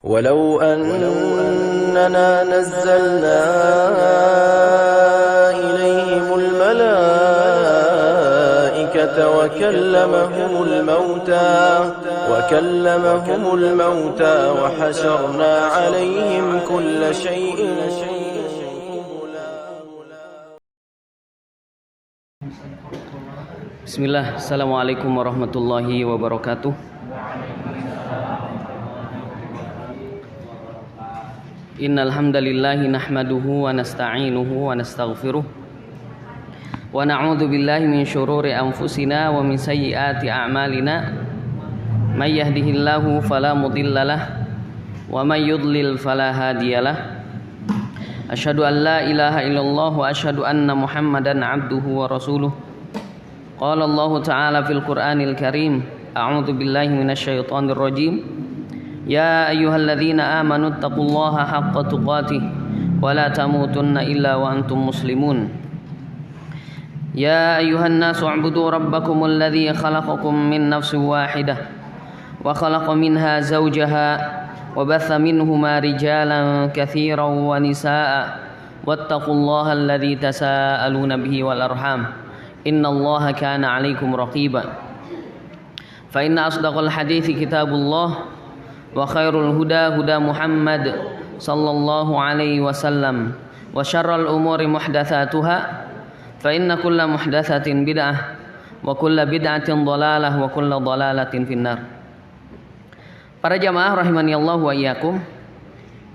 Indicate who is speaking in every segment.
Speaker 1: ولو أننا نزلنا إليهم الملائكة وكلمهم الموتى وحشرنا عليهم كل شيء
Speaker 2: Bismillah, Assalamualaikum warahmatullahi wabarakatuh. Innal hamdalillahi nahmaduhu wa nasta'inuhu wa nastaghfiruh wa na'udzu billahi min syururi anfusina wa min sayyiati a'malina. May yahdihillahu fala mudhillalah wa may yudlil fala hadiyalah. Asyhadu an la ilaha illallah wa asyhadu anna Muhammadan 'abduhu wa rasuluh. Qala Allah Ta'ala fil Qur'anil Karim, a'udzu billahi minasyaitonir rajim. Ya ayyuhalladzina amanu taqullaha haqqa tuqatih wa la tamutunna illa wa antum muslimun. Ya ayyuhan nasu u'budu rabbakumul ladzi khalaqakum min nafsin wahidah wa khalaqa minha zawjaha wa batha minhuma rijalan katsiran wa nisaa'a wattaqullaha alladzi tasaaluna bihi wal arham innallaha kana 'alaikum raqiba. Fa inna asdaqal hadithi kitabullah wa khairul huda huda Muhammad sallallahu alaihi wasallam wa syarral umuri muhdatsatuha fa inna kulla muhdatsatin bid'ah wa kulla bid'atin dhalalah wa kulla dhalalatin finnar. Para jamaah rahimani Allah wa iyyakum,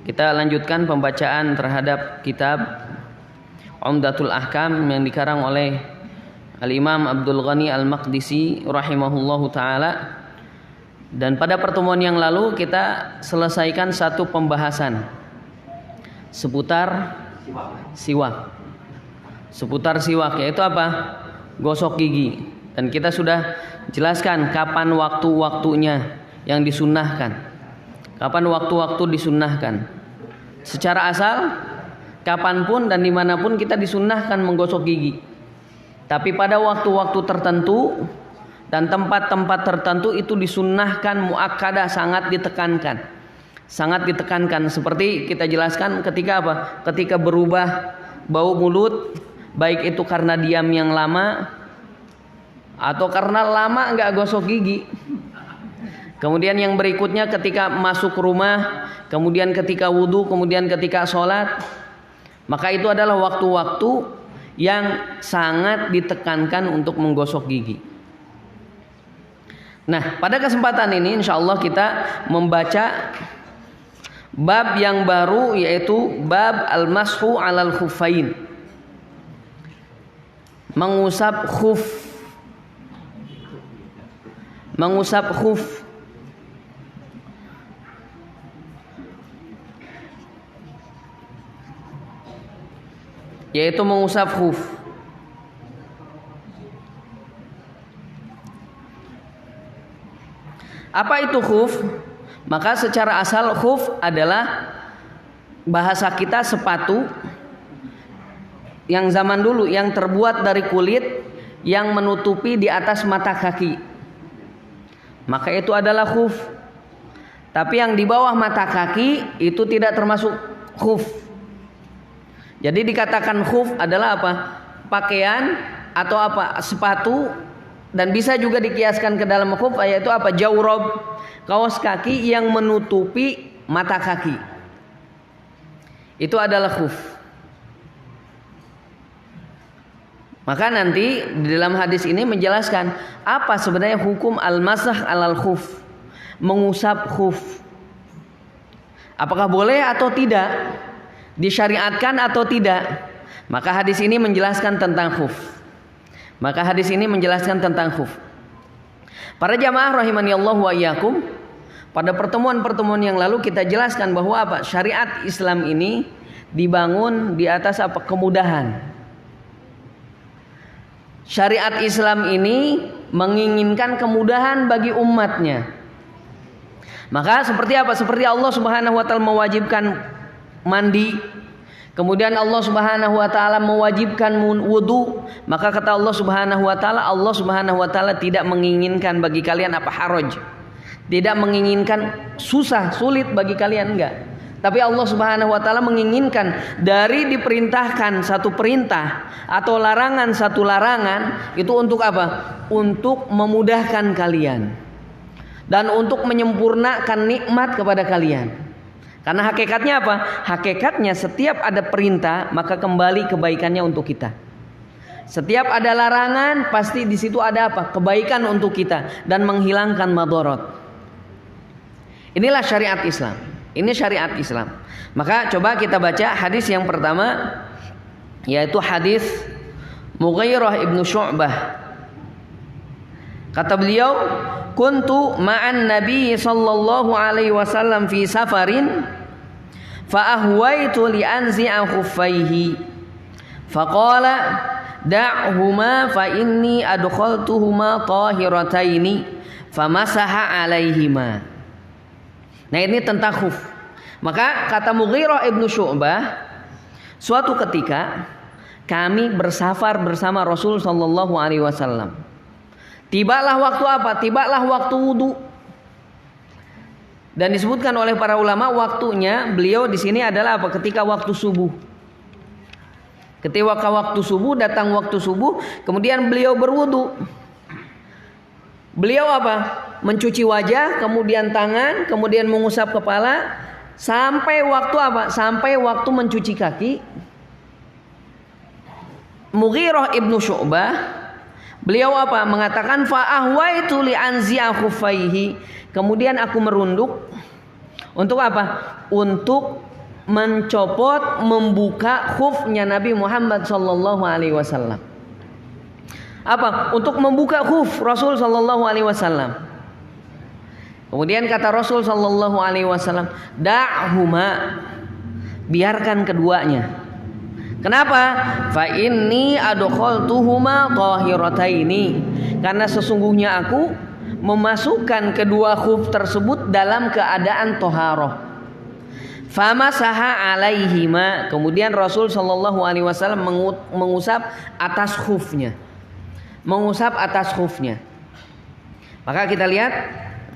Speaker 2: kita lanjutkan pembacaan terhadap kitab Umdatul Ahkam yang dikarang oleh Al-Imam Abdul Ghani Al-Maqdisi rahimahullahu ta'ala. Dan pada pertemuan yang lalu kita selesaikan satu pembahasan seputar siwak. Seputar siwak yaitu apa? Gosok gigi. Dan kita sudah jelaskan kapan waktu-waktunya yang disunnahkan. Kapan waktu-waktu disunnahkan. Secara asal kapanpun dan dimanapun kita disunnahkan menggosok gigi. Tapi pada waktu-waktu tertentu dan tempat-tempat tertentu itu disunnahkan muakkadah, sangat ditekankan. Sangat ditekankan seperti kita jelaskan ketika apa? Ketika berubah bau mulut, baik itu karena diam yang lama atau karena lama enggak gosok gigi. Kemudian yang berikutnya ketika masuk rumah, kemudian ketika wudu, kemudian ketika sholat. Maka itu adalah waktu-waktu yang sangat ditekankan untuk menggosok gigi. Nah, pada kesempatan ini insyaallah kita membaca bab yang baru, yaitu bab al-mashu 'alal khuffain. Mengusap khuf. Mengusap khuf. Yaitu mengusap khuf. Apa itu khuf? Maka secara asal khuf adalah bahasa kita sepatu yang zaman dulu yang terbuat dari kulit yang menutupi di atas mata kaki. Maka itu adalah khuf. Tapi yang di bawah mata kaki itu tidak termasuk khuf. Jadi dikatakan khuf adalah apa? Pakaian atau apa? Sepatu. Dan bisa juga dikiaskan ke dalam khuf, yaitu apa? Jawrob, kaos kaki yang menutupi mata kaki. Itu adalah khuf. Maka nanti di dalam hadis ini menjelaskan apa sebenarnya hukum al-masah alal khuf, mengusap khuf. Apakah boleh atau tidak? Disyariatkan atau tidak? Maka hadis ini menjelaskan tentang khuf. Maka hadis ini menjelaskan tentang khuf. Para jamaah rahimani Allah wa iyyakum, pada pertemuan-pertemuan yang lalu kita jelaskan bahwa apa? Syariat Islam ini dibangun di atas apa? Kemudahan. Syariat Islam ini menginginkan kemudahan bagi umatnya. Maka seperti apa? Seperti Allah Subhanahu wa taala mewajibkan mandi. Kemudian Allah Subhanahu wa taala mewajibkan wudu, maka kata Allah Subhanahu wa taala tidak menginginkan bagi kalian apa? Haraj. tidak menginginkan susah, sulit bagi kalian, enggak. Tapi Allah Subhanahu wa taala menginginkan dari diperintahkan satu perintah atau larangan satu larangan itu untuk apa? Untuk memudahkan kalian dan untuk menyempurnakan nikmat kepada kalian. Karena hakikatnya apa? Hakikatnya setiap ada perintah maka kembali kebaikannya untuk kita. Setiap ada larangan pasti di situ ada apa? Kebaikan untuk kita dan menghilangkan madharat. Inilah syariat Islam. Ini syariat Islam. Maka coba kita baca hadis yang pertama, yaitu hadis Mughirah ibnu Syu'bah. Kata beliau, kuntu ma'an Nabi sallallahu alaihi wasallam fi safarin fa ahwaitu li anzi'a khuffaihi faqala da'huma fa inni adkhaltuhuma tahirataini famasaha alaihima. Nah, ini tentang khuf. Maka kata Mughirah ibnu Syu'bah, suatu ketika kami bersafar bersama Rasul sallallahu alaihi wasallam. Tibalah waktu apa? Tibalah waktu wudu. Dan disebutkan oleh para ulama waktunya beliau di sini adalah apa? Ketika waktu subuh. Ketika waktu subuh, datang waktu subuh, kemudian beliau berwudu. Beliau apa? Mencuci wajah, kemudian tangan, kemudian mengusap kepala, sampai waktu apa? Sampai waktu mencuci kaki. Mughirah ibnu Syu'bah, beliau apa? Mengatakan fa ahwaitu li anzi'a khuffaihi. Kemudian aku merunduk untuk apa? Untuk mencopot, membuka khufnya Nabi Muhammad sallallahu alaihi wasallam. Apa? Untuk membuka khuf Rasul sallallahu alaihi wasallam. Kemudian kata Rasul sallallahu alaihi wasallam, da'huma, biarkan keduanya. Kenapa? Fa inni adkhaltuhuma tahirataini. Karena sesungguhnya aku memasukkan kedua khuf tersebut dalam keadaan toharoh. Famasaha alaihima. Kemudian Rasul sallallahu alaihi wasallam mengusap atas khufnya. Mengusap atas khufnya. Maka kita lihat,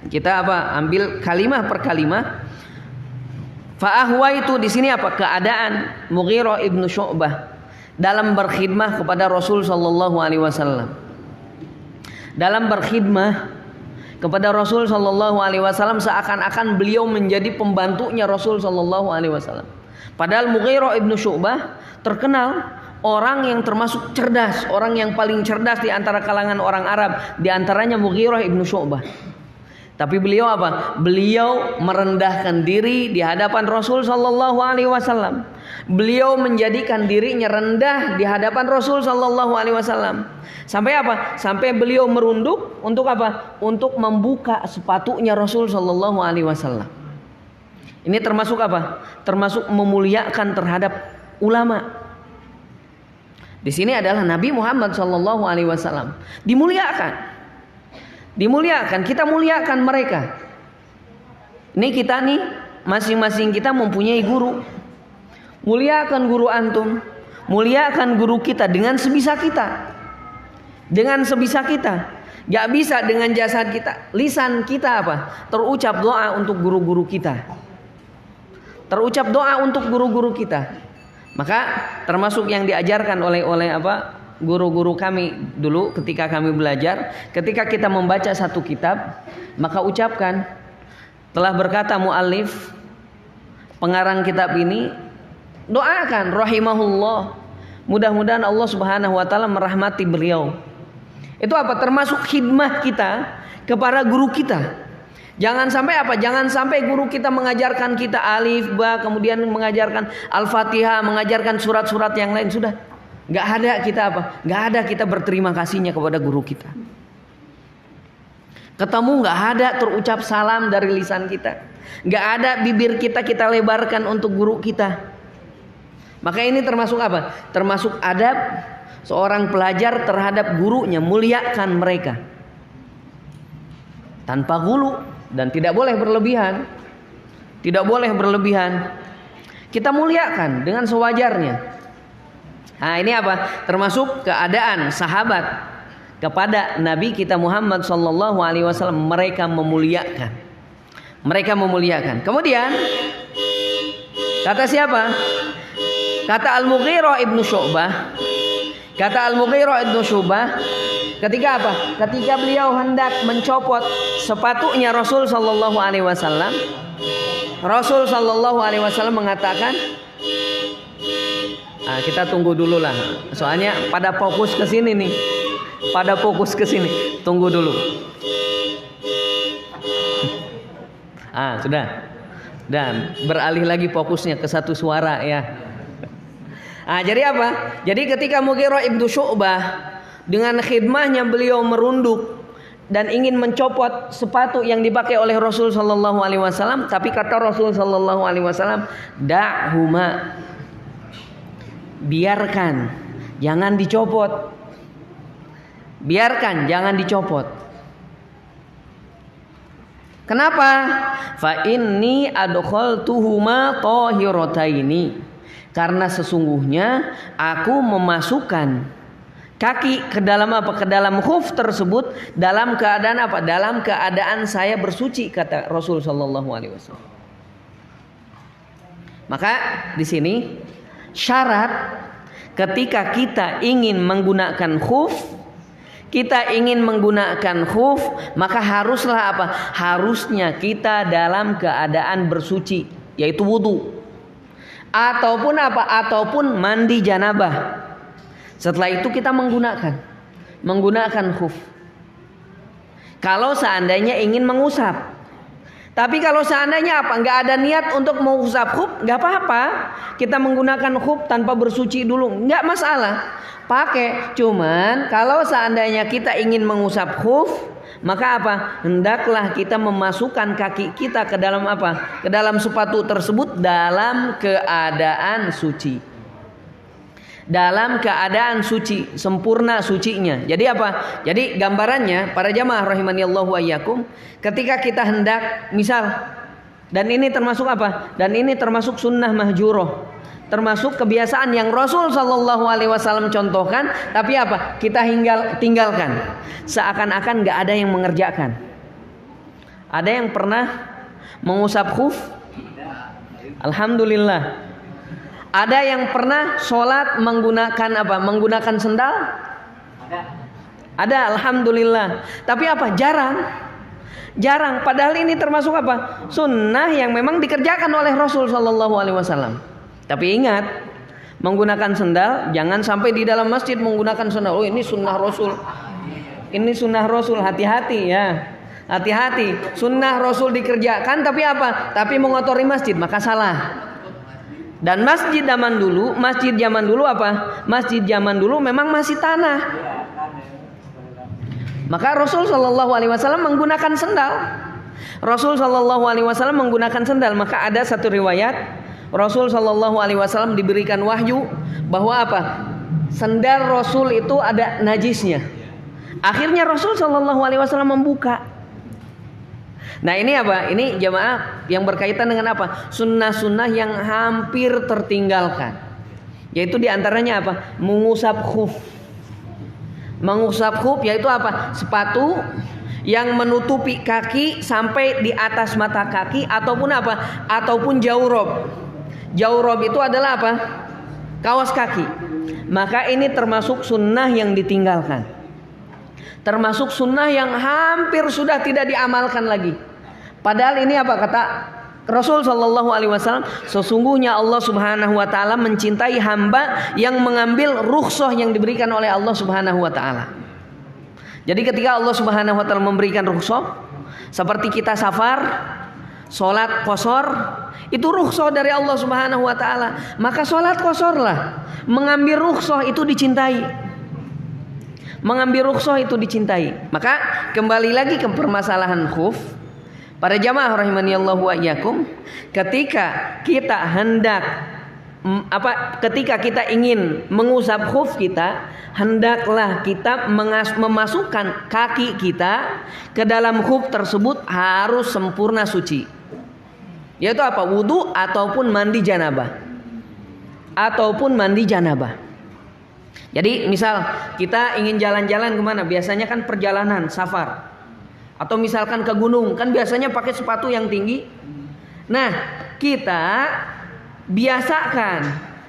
Speaker 2: kita apa? Ambil kalimah per kalimah. Fa ahwaitu di sini apa? Keadaan Mughirah ibnu Syu'bah dalam berkhidmah kepada Rasul sallallahu alaihi wasallam. Dalam berkhidmah kepada Rasul sallallahu alaihi wasallam seakan-akan beliau menjadi pembantunya Rasul sallallahu alaihi wasallam. Padahal Mughirah ibnu Syu'bah terkenal orang yang termasuk cerdas, orang yang paling cerdas di antara kalangan orang Arab, di antaranya Mughirah ibnu Syu'bah. Tapi beliau apa? Beliau merendahkan diri di hadapan Rasul sallallahu alaihi wasallam. Beliau menjadikan dirinya rendah di hadapan Rasul sallallahu alaihi wasallam. Sampai apa? Sampai beliau merunduk untuk apa? Untuk membuka sepatunya Rasul sallallahu alaihi wasallam. Ini termasuk apa? Termasuk memuliakan terhadap ulama. Di sini adalah Nabi Muhammad sallallahu alaihi wasallam dimuliakan. Dimuliakan, kita muliakan mereka. Ini kita nih, masing-masing kita mempunyai guru. Muliakan guru antum, muliakan guru kita dengan sebisa kita. Dengan sebisa kita. Gak bisa dengan jasad kita, lisan kita apa? Terucap doa untuk guru-guru kita. Terucap doa untuk guru-guru kita. Maka termasuk yang diajarkan oleh apa? Guru-guru kami dulu ketika kami belajar, ketika kita membaca satu kitab, maka ucapkan, telah berkata muallif, pengarang kitab ini, doakan rahimahullah, mudah-mudahan Allah Subhanahu wa taala merahmati beliau. Itu apa? Termasuk khidmah kita kepada guru kita. Jangan sampai apa? Jangan sampai guru kita mengajarkan kita alif, ba, kemudian mengajarkan Al-Fatihah, mengajarkan surat-surat yang lain, sudah. Gak ada kita apa? Gak ada kita berterima kasihnya kepada guru kita. Ketemu gak ada terucap salam dari lisan kita. Gak ada bibir kita lebarkan untuk guru kita. Maka ini termasuk apa? Termasuk adab seorang pelajar terhadap gurunya, muliakan mereka. Tanpa gulu dan tidak boleh berlebihan. Tidak boleh berlebihan. Kita muliakan dengan sewajarnya. Nah, ini apa? Termasuk keadaan sahabat kepada Nabi kita Muhammad sallallahu alaihi wasallam, mereka memuliakan. Mereka memuliakan. Kemudian kata siapa? Kata Al-Mughirah ibnu Syu'bah. Kata Al-Mughirah ibnu Syu'bah, ketika apa? Ketika beliau hendak mencopot sepatunya Rasul sallallahu alaihi wasallam, Rasul sallallahu alaihi wasallam mengatakan, kita tunggu dulu lah. Soalnya pada fokus ke sini nih. Pada fokus ke sini. Tunggu dulu. Sudah. Dan beralih lagi fokusnya ke satu suara ya. Jadi apa? Jadi ketika Mughirah ibnu Syu'bah dengan khidmahnya beliau merunduk dan ingin mencopot sepatu yang dipakai oleh Rasul sallallahu alaihi wasallam, tapi kata Rasul sallallahu alaihi wasallam, "Da'huma." Biarkan, jangan dicopot. Biarkan, jangan dicopot. Kenapa? Fa inni adkhaltuhuma tahirataini. Karena sesungguhnya aku memasukkan kaki ke dalam apa? Ke dalam khuf tersebut dalam keadaan apa? Dalam keadaan saya bersuci, kata Rasul sallallahu alaihi wasallam. Maka di sini syarat ketika kita ingin menggunakan khuf, maka haruslah apa? Harusnya kita dalam keadaan bersuci, yaitu wudu. Ataupun apa? Ataupun mandi janabah. Setelah itu kita menggunakan khuf. Kalau seandainya ingin mengusap. Tapi kalau seandainya apa? Nggak ada niat untuk mengusap khuf, nggak apa-apa. Kita menggunakan khuf tanpa bersuci dulu, nggak masalah. Pakai. Cuman kalau seandainya kita ingin mengusap khuf, maka apa? Hendaklah kita memasukkan kaki kita ke dalam apa? Ke dalam sepatu tersebut dalam keadaan suci. Dalam keadaan suci, sempurna sucinya. Jadi apa? Jadi gambarannya para jamaah rahimanillahu wa iyyakum, ketika kita hendak misal, dan ini termasuk apa? Dan ini termasuk sunnah mahjurah. Termasuk kebiasaan yang Rasul sallallahu alaihi wasallam contohkan, tapi apa? Kita tinggalkan. Seakan-akan enggak ada yang mengerjakan. Ada yang pernah mengusap khuf? Alhamdulillah. Ada yang pernah sholat menggunakan apa? Menggunakan sendal? Ada, alhamdulillah. Tapi apa? Jarang. Padahal ini termasuk apa? Sunnah yang memang dikerjakan oleh Rasul sallallahu alaihi wasallam. Tapi ingat, menggunakan sendal jangan sampai di dalam masjid menggunakan sendal. Oh, ini sunnah Rasul. Ini sunnah Rasul, hati-hati ya. Hati-hati. Sunnah Rasul dikerjakan tapi apa? Tapi mengotori masjid, maka salah. Dan masjid zaman dulu apa? Masjid zaman dulu memang masih tanah. Maka Rasul sallallahu alaihi wasallam menggunakan sendal. Maka ada satu riwayat Rasul sallallahu alaihi wasallam diberikan wahyu bahwa apa? Sendal Rasul itu ada najisnya. Akhirnya Rasul sallallahu alaihi wasallam membuka. Nah ini apa? Ini jamaah yang berkaitan dengan apa? Sunnah-sunnah yang hampir tertinggalkan. Yaitu diantaranya apa? Mengusap khuf. Mengusap khuf yaitu apa? Sepatu yang menutupi kaki sampai di atas mata kaki, ataupun apa? Ataupun jawrob. Jawrob itu adalah apa? Kaos kaki. Maka ini termasuk sunnah yang ditinggalkan. Termasuk sunnah yang hampir sudah tidak diamalkan lagi. Padahal ini apa kata Rasul sallallahu alaihi wasallam? Sesungguhnya Allah Subhanahu wa taala mencintai hamba yang mengambil rukhsah yang diberikan oleh Allah Subhanahu wa taala. Jadi ketika Allah Subhanahu wa taala memberikan rukhsah, seperti kita safar, salat qashar, itu rukhsah dari Allah Subhanahu wa taala. Maka salat qasharlah. Mengambil rukhsah itu dicintai. Mengambil rukhsah itu dicintai. Maka kembali lagi ke permasalahan khuf. Para jamaah rahimanillahu wa iyyakum, ketika kita ingin mengusap khuf kita, hendaklah kita memasukkan kaki kita ke dalam khuf tersebut harus sempurna suci. Yaitu apa? Wudu ataupun mandi janabah. Jadi misal kita ingin jalan-jalan kemana? Biasanya kan perjalanan, safar. Atau misalkan ke gunung, kan biasanya pakai sepatu yang tinggi. Nah, kita biasakan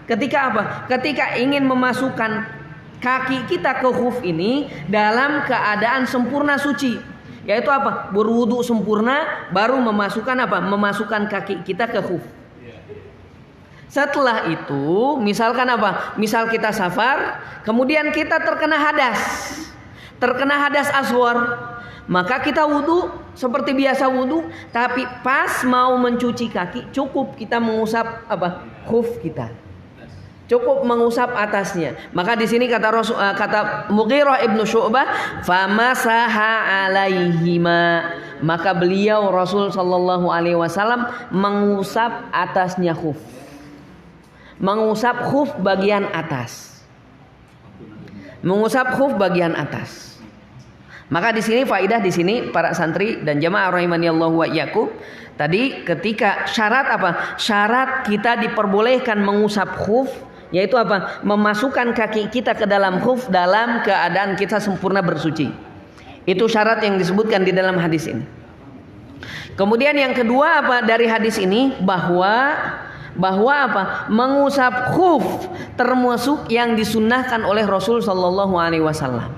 Speaker 2: ketika apa? Ketika ingin memasukkan kaki kita ke khuf ini dalam keadaan sempurna suci, yaitu apa? Berwudu sempurna baru memasukkan apa? Memasukkan kaki kita ke khuf. Setelah itu, misalkan apa? Misal kita safar, kemudian kita terkena hadas aswar, maka kita wudu seperti biasa wudu, tapi pas mau mencuci kaki cukup kita mengusap apa? Khuf kita. Cukup mengusap atasnya. Maka di sini kata Mughirah ibnu Syu'bah, famasaha alaihima, maka beliau Rasul sallallahu alaihi wasallam mengusap atasnya khuf. Mengusap khuf bagian atas. Mengusap khuf bagian atas. Maka di sini faidah di sini para santri dan jamaah rahimanillahu wa iyyakum. Tadi ketika syarat apa? Syarat kita diperbolehkan mengusap khuf, yaitu apa? Memasukkan kaki kita ke dalam khuf dalam keadaan kita sempurna bersuci. Itu syarat yang disebutkan di dalam hadis ini. Kemudian yang kedua apa dari hadis ini? Bahwa apa? Mengusap khuf termasuk yang disunnahkan oleh Rasul sallallahu alaihi wasallam.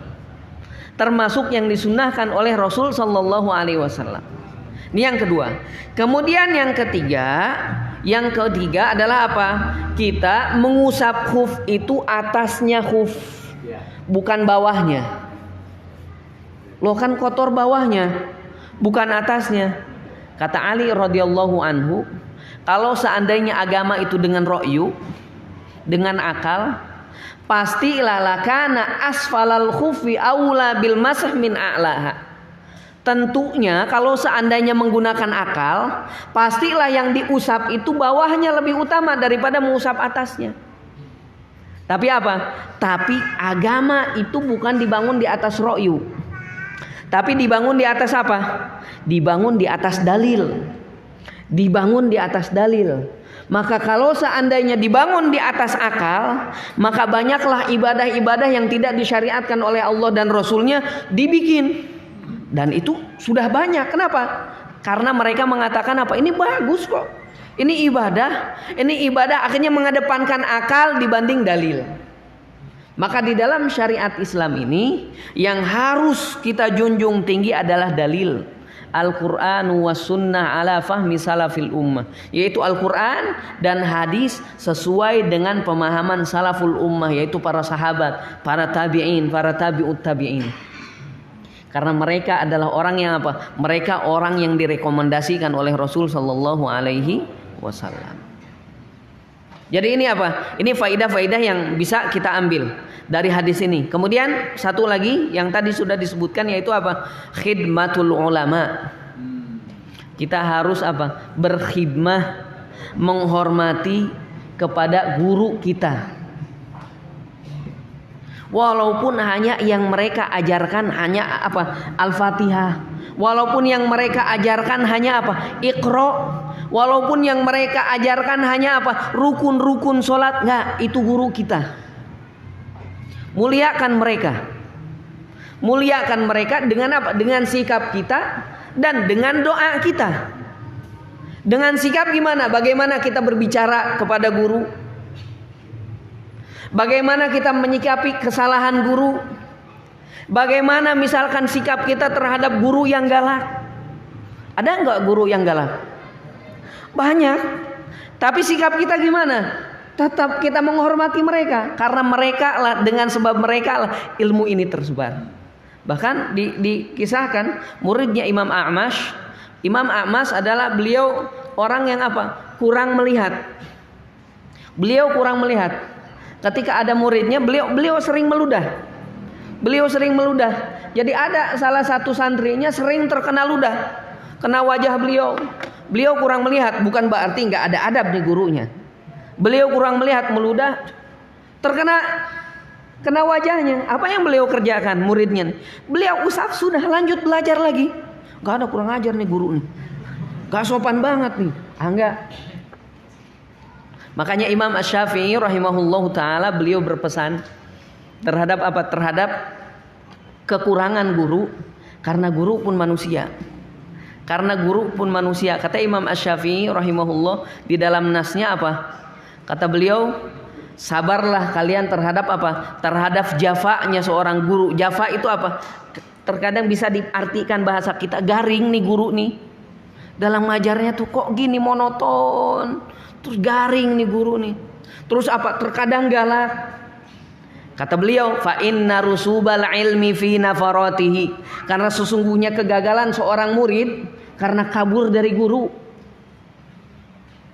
Speaker 2: Termasuk yang disunnahkan oleh Rasul sallallahu alaihi wasallam. Ini yang kedua. Kemudian yang ketiga adalah apa? Kita mengusap khuf itu atasnya khuf, bukan bawahnya. Loh kan kotor bawahnya, bukan atasnya. Kata Ali radhiyallahu anhu, kalau seandainya agama itu dengan ro'yu, dengan akal, pastilah lakana asfalal khufi aula bil masah min a'laha. Tentunya kalau seandainya menggunakan akal, pastilah yang diusap itu bawahnya lebih utama daripada mengusap atasnya. Tapi apa? Tapi agama itu bukan dibangun di atas ro'yu, tapi dibangun di atas apa? Dibangun di atas dalil. Dibangun di atas dalil. Maka kalau seandainya dibangun di atas akal, maka banyaklah ibadah-ibadah yang tidak disyariatkan oleh Allah dan Rasulnya dibikin. Dan itu sudah banyak. Kenapa? Karena mereka mengatakan apa? Ini bagus kok. Ini ibadah akhirnya mengedepankan akal dibanding dalil. Maka di dalam syariat Islam ini yang harus kita junjung tinggi adalah dalil. Al-Quran was sunnah ala fahmi salafil ummah, yaitu Al-Quran dan hadis sesuai dengan pemahaman salaful ummah, yaitu para sahabat, para tabi'in, para tabi'ut tabi'in. Karena mereka adalah orang yang apa? Mereka orang yang direkomendasikan oleh Rasul sallallahu alaihi wasallam. Jadi ini apa? Ini faidah-faidah yang bisa kita ambil dari hadis ini. Kemudian satu lagi yang tadi sudah disebutkan, yaitu apa? Khidmatul ulama. Kita harus apa? Berkhidmah, menghormati kepada guru kita. Walaupun hanya yang mereka ajarkan hanya apa? Al-Fatihah. Walaupun yang mereka ajarkan hanya apa? Iqra. Walaupun yang mereka ajarkan hanya apa? Rukun-rukun sholat. Enggak, itu guru kita. Muliakan mereka. Muliakan mereka dengan apa? Dengan sikap kita dan dengan doa kita. Dengan sikap gimana? Bagaimana kita berbicara kepada guru? Bagaimana kita menyikapi kesalahan guru? Bagaimana misalkan sikap kita terhadap guru yang galak? Ada enggak guru yang galak? Banyak. Tapi sikap kita gimana? Tetap kita menghormati mereka, karena mereka lah, dengan sebab mereka lah ilmu ini tersebar. Bahkan dikisahkan muridnya Imam A'mash. Imam A'mash adalah beliau orang yang apa? Kurang melihat. Beliau kurang melihat. Ketika ada muridnya, beliau sering meludah. Beliau sering meludah. Jadi ada salah satu santrinya sering terkena ludah, kena wajah beliau. Beliau kurang melihat, bukan berarti nggak ada adab di gurunya. Beliau kurang melihat, meludah, kena wajahnya. Apa yang beliau kerjakan muridnya? Beliau usap, sudah lanjut belajar lagi. Gak ada, kurang ajar nih guru nih, gak sopan banget nih. Enggak. Makanya Imam Asy-Syafi'i rahimahullahu taala beliau berpesan, Terhadap apa? Terhadap kekurangan guru, karena guru pun manusia. Karena guru pun manusia. Kata Imam Asy-Syafi'i rahimahullah di dalam nasnya apa? Kata beliau, sabarlah kalian terhadap apa? Terhadap jafanya seorang guru. Jafa itu apa? Terkadang bisa diartikan bahasa kita, garing nih guru nih. Dalam ngajarnya tuh kok gini monoton. Terus garing nih guru nih. Terus apa? Terkadang galak. Kata beliau, fa inna rusubal ilmi fi nafaratihi. Karena sesungguhnya kegagalan seorang murid karena kabur dari guru.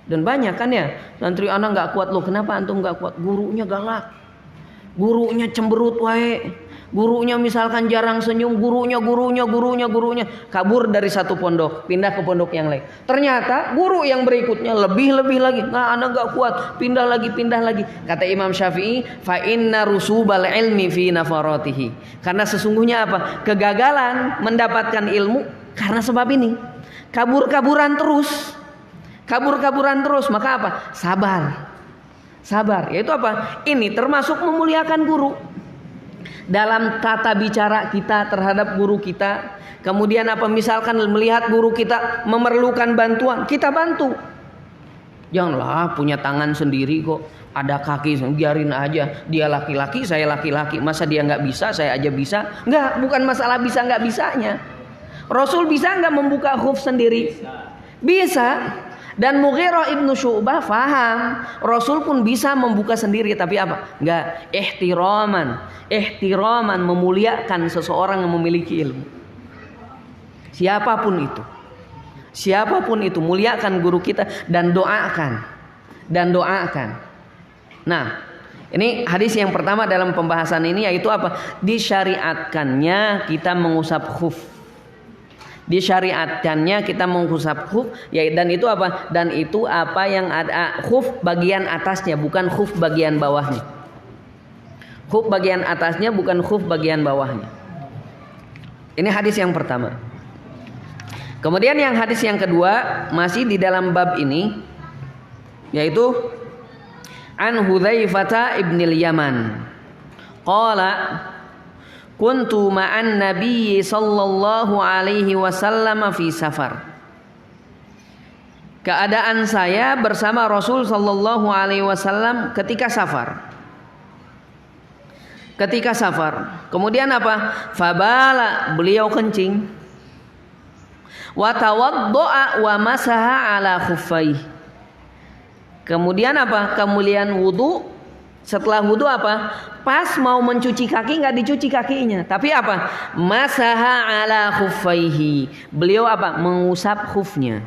Speaker 2: Dan banyak kan ya, santri anak nggak kuat, loh kenapa antum nggak kuat? Gurunya galak, gurunya cemberut wae. Gurunya misalkan jarang senyum, gurunya kabur dari satu pondok, pindah ke pondok yang lain. Ternyata guru yang berikutnya lebih lagi. Nah, anak nggak kuat, pindah lagi. Kata Imam Syafi'i, fa inna rusubal ilmi fi nafaratihi. Karena sesungguhnya apa? Kegagalan mendapatkan ilmu karena sebab ini. Kabur-kaburan terus, maka apa? Sabar. Yaitu apa? Ini termasuk memuliakan guru. Dalam tata bicara kita terhadap guru kita. Kemudian apa, misalkan melihat guru kita memerlukan bantuan, kita bantu. Janganlah punya tangan sendiri kok, ada kaki, biarin aja. Dia laki-laki, saya laki-laki, masa dia nggak bisa, saya aja bisa? Nggak, bukan masalah bisa nggak bisanya. Rasul bisa nggak membuka khuf sendiri? Bisa. Dan Mughirah ibnu Syu'bah faham, Rasul pun bisa membuka sendiri, tapi apa? Enggak, ihtiraman memuliakan seseorang yang memiliki ilmu. Siapapun itu, muliakan guru kita dan doakan. Nah, ini hadis yang pertama dalam pembahasan ini, yaitu apa? Disyariatkannya kita mengusap khuf. Disyariatkannya kita mengusap khuf, ya, dan itu apa? Dan itu apa yang ada khuf bagian atasnya, bukan khuf bagian bawahnya. Khuf bagian atasnya, bukan khuf bagian bawahnya. Ini hadis yang pertama. Kemudian yang hadis yang kedua masih di dalam bab ini, yaitu an Hudzaifah ibnil Yaman qala kuntu ma'an nabiyyi sallallahu alaihi wasallam fi safar. Keadaan saya bersama Rasul sallallahu alaihi wasallam ketika safar. Kemudian apa? Fabala, beliau kencing. Wa tawaddo'a wa masaha ala khuffaihi. Kemudian apa? Kemudian wudu. Setelah wudu apa? Pas mau mencuci kaki nggak dicuci kakinya, tapi apa? Masaha ala khuffaihi. Beliau apa? Mengusap khufnya.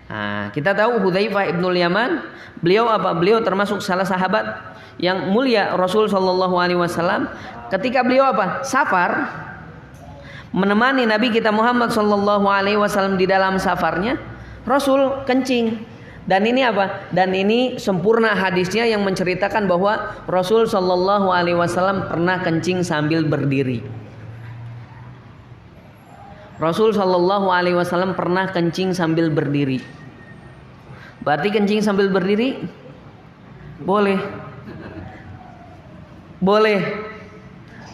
Speaker 2: Nah, kita tahu Hudzaifah ibnul Yaman, beliau apa? Beliau termasuk salah sahabat yang mulia Rasul sallallahu alaihi wasallam. Ketika beliau apa? Safar, menemani Nabi kita Muhammad sallallahu alaihi wasallam di dalam safarnya, Rasul kencing. Dan ini apa? Dan ini sempurna hadisnya yang menceritakan bahwa Rasul sallallahu alaihi wasallam pernah kencing sambil berdiri. Rasul sallallahu alaihi wasallam pernah kencing sambil berdiri. Berarti kencing sambil berdiri boleh.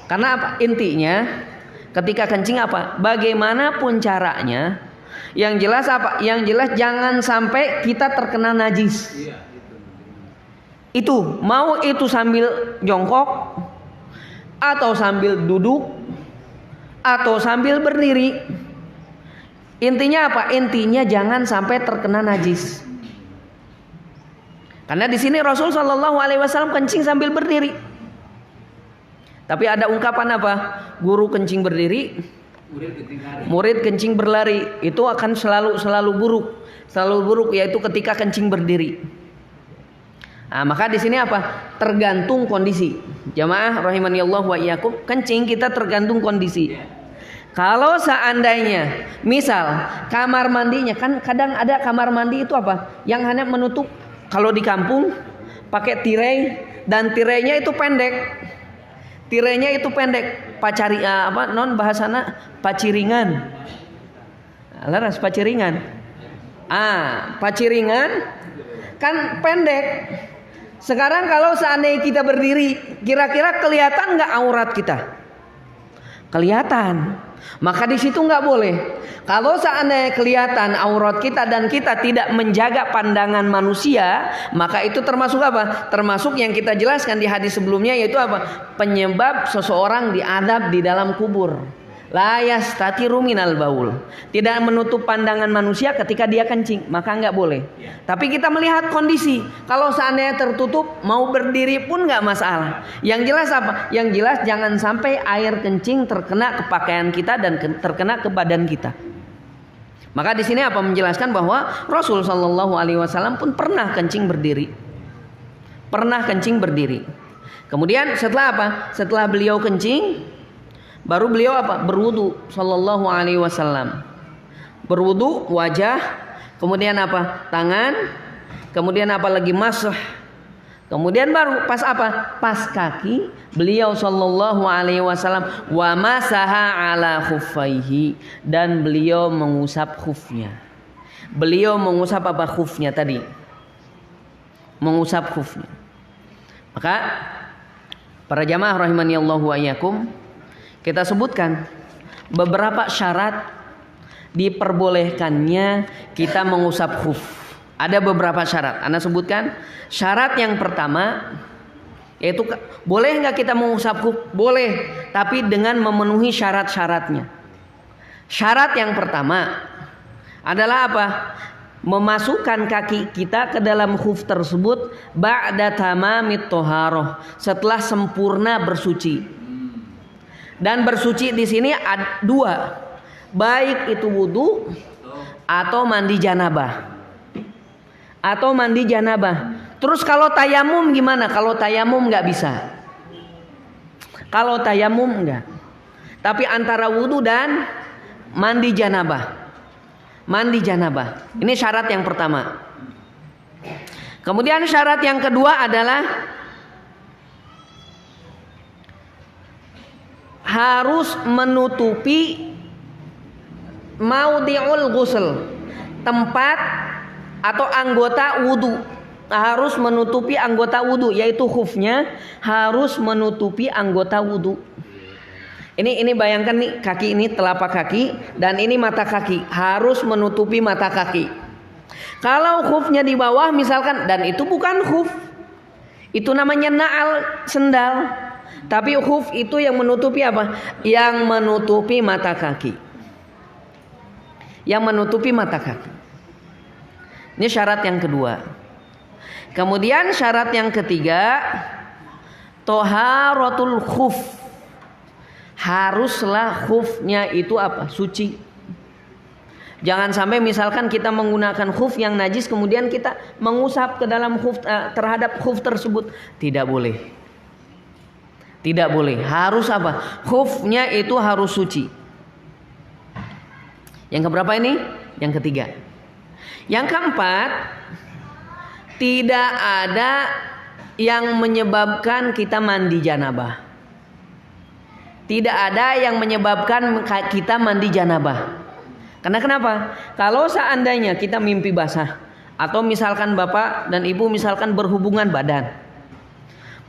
Speaker 2: Karena apa? Intinya ketika kencing apa? Bagaimanapun caranya, yang jelas apa? Yang jelas jangan sampai kita terkena najis. Itu mau itu sambil jongkok, atau sambil duduk, atau sambil berdiri. Intinya apa? Intinya jangan sampai terkena najis. Karena di sini Rasul Shallallahu Alaihi Wasallam kencing sambil berdiri. Tapi ada ungkapan apa? Guru kencing berdiri, murid kencing berlari. Itu akan selalu buruk, yaitu ketika kencing berdiri. Nah, maka di sini apa? Tergantung kondisi. Jamaah rahimani Allah wa iyyakum, kencing kita tergantung kondisi. Kalau seandainya misal kamar mandinya, kan kadang ada kamar mandi itu apa? Yang hanya menutup. Kalau di kampung pakai tirai, dan tirainya itu pendek. Pacari apa non bahasana paciringan. Laras paciringan. Paciringan kan pendek.
Speaker 3: Sekarang kalau seandainya kita berdiri, kira-kira kelihatan nggak aurat kita? Kelihatan. Maka di situ nggak boleh. Kalau seandainya kelihatan aurat kita dan kita tidak menjaga pandangan manusia, maka itu termasuk apa? Termasuk yang kita jelaskan di hadis sebelumnya, yaitu apa? Penyebab seseorang diadab di dalam kubur. La yastatiru minal baul. Tidak menutup pandangan manusia ketika dia kencing, maka nggak boleh. Tapi kita melihat kondisi. Kalau seandainya tertutup, mau berdiri pun nggak masalah. Yang jelas apa? Yang jelas jangan sampai air kencing terkena ke pakaian kita dan terkena ke badan kita. Maka di sini apa menjelaskan bahwa Rasul Shallallahu Alaihi Wasallam pun pernah kencing berdiri. Pernah kencing berdiri. Kemudian setelah apa? Setelah beliau kencing, baru beliau apa? Berwudu Sallallahu Alaihi Wasallam. Berwudu wajah, kemudian apa? Tangan, kemudian apa lagi? Masah. Kemudian baru pas apa? Pas kaki, beliau Sallallahu Alaihi Wasallam wa masaha ala khuffaihi, dan beliau mengusap khufnya. Beliau mengusap apa? Khufnya tadi. Mengusap khufnya. Maka para jamaah rahimani Allah wa iyyakum, kita sebutkan beberapa syarat diperbolehkannya kita mengusap khuf. Ada beberapa syarat. Anda sebutkan. Syarat yang pertama yaitu boleh nggak kita mengusap khuf? Boleh, tapi dengan memenuhi syarat-syaratnya. Syarat yang pertama adalah apa? Memasukkan kaki kita ke dalam khuf tersebut ba'da tamamit thaharah, setelah sempurna bersuci. Dan bersuci di sini ada dua, baik itu wudu atau mandi janabah. Atau mandi janabah. Terus kalau tayamum gimana? Kalau tayamum nggak bisa. Kalau tayamum nggak. Tapi antara wudu dan mandi janabah. Mandi janabah. Ini syarat yang pertama. Kemudian syarat yang kedua adalah harus menutupi maudhi'ul ghusl, tempat atau anggota wudu. Harus menutupi anggota wudu, yaitu khufnya harus menutupi anggota wudu. Ini bayangkan nih, kaki ini telapak kaki dan ini mata kaki, harus menutupi mata kaki. Kalau khufnya di bawah misalkan, dan itu bukan khuf, itu namanya na'al, sendal. Tapi khuf itu yang menutupi apa? Yang menutupi mata kaki. Yang menutupi mata kaki. Ini syarat yang kedua. Kemudian syarat yang ketiga, toharatul khuf. Haruslah khufnya itu apa? Suci. Jangan sampai misalkan kita menggunakan khuf yang najis kemudian kita mengusap ke dalam khuf terhadap khuf tersebut. Tidak boleh. Tidak boleh. Harus apa? Khufnya itu harus suci. Yang keberapa ini? Yang ketiga. Yang keempat, tidak ada yang menyebabkan kita mandi janabah. Tidak ada yang menyebabkan kita mandi janabah. Karena kenapa? Kalau seandainya kita mimpi basah, atau misalkan bapak dan ibu misalkan berhubungan badan,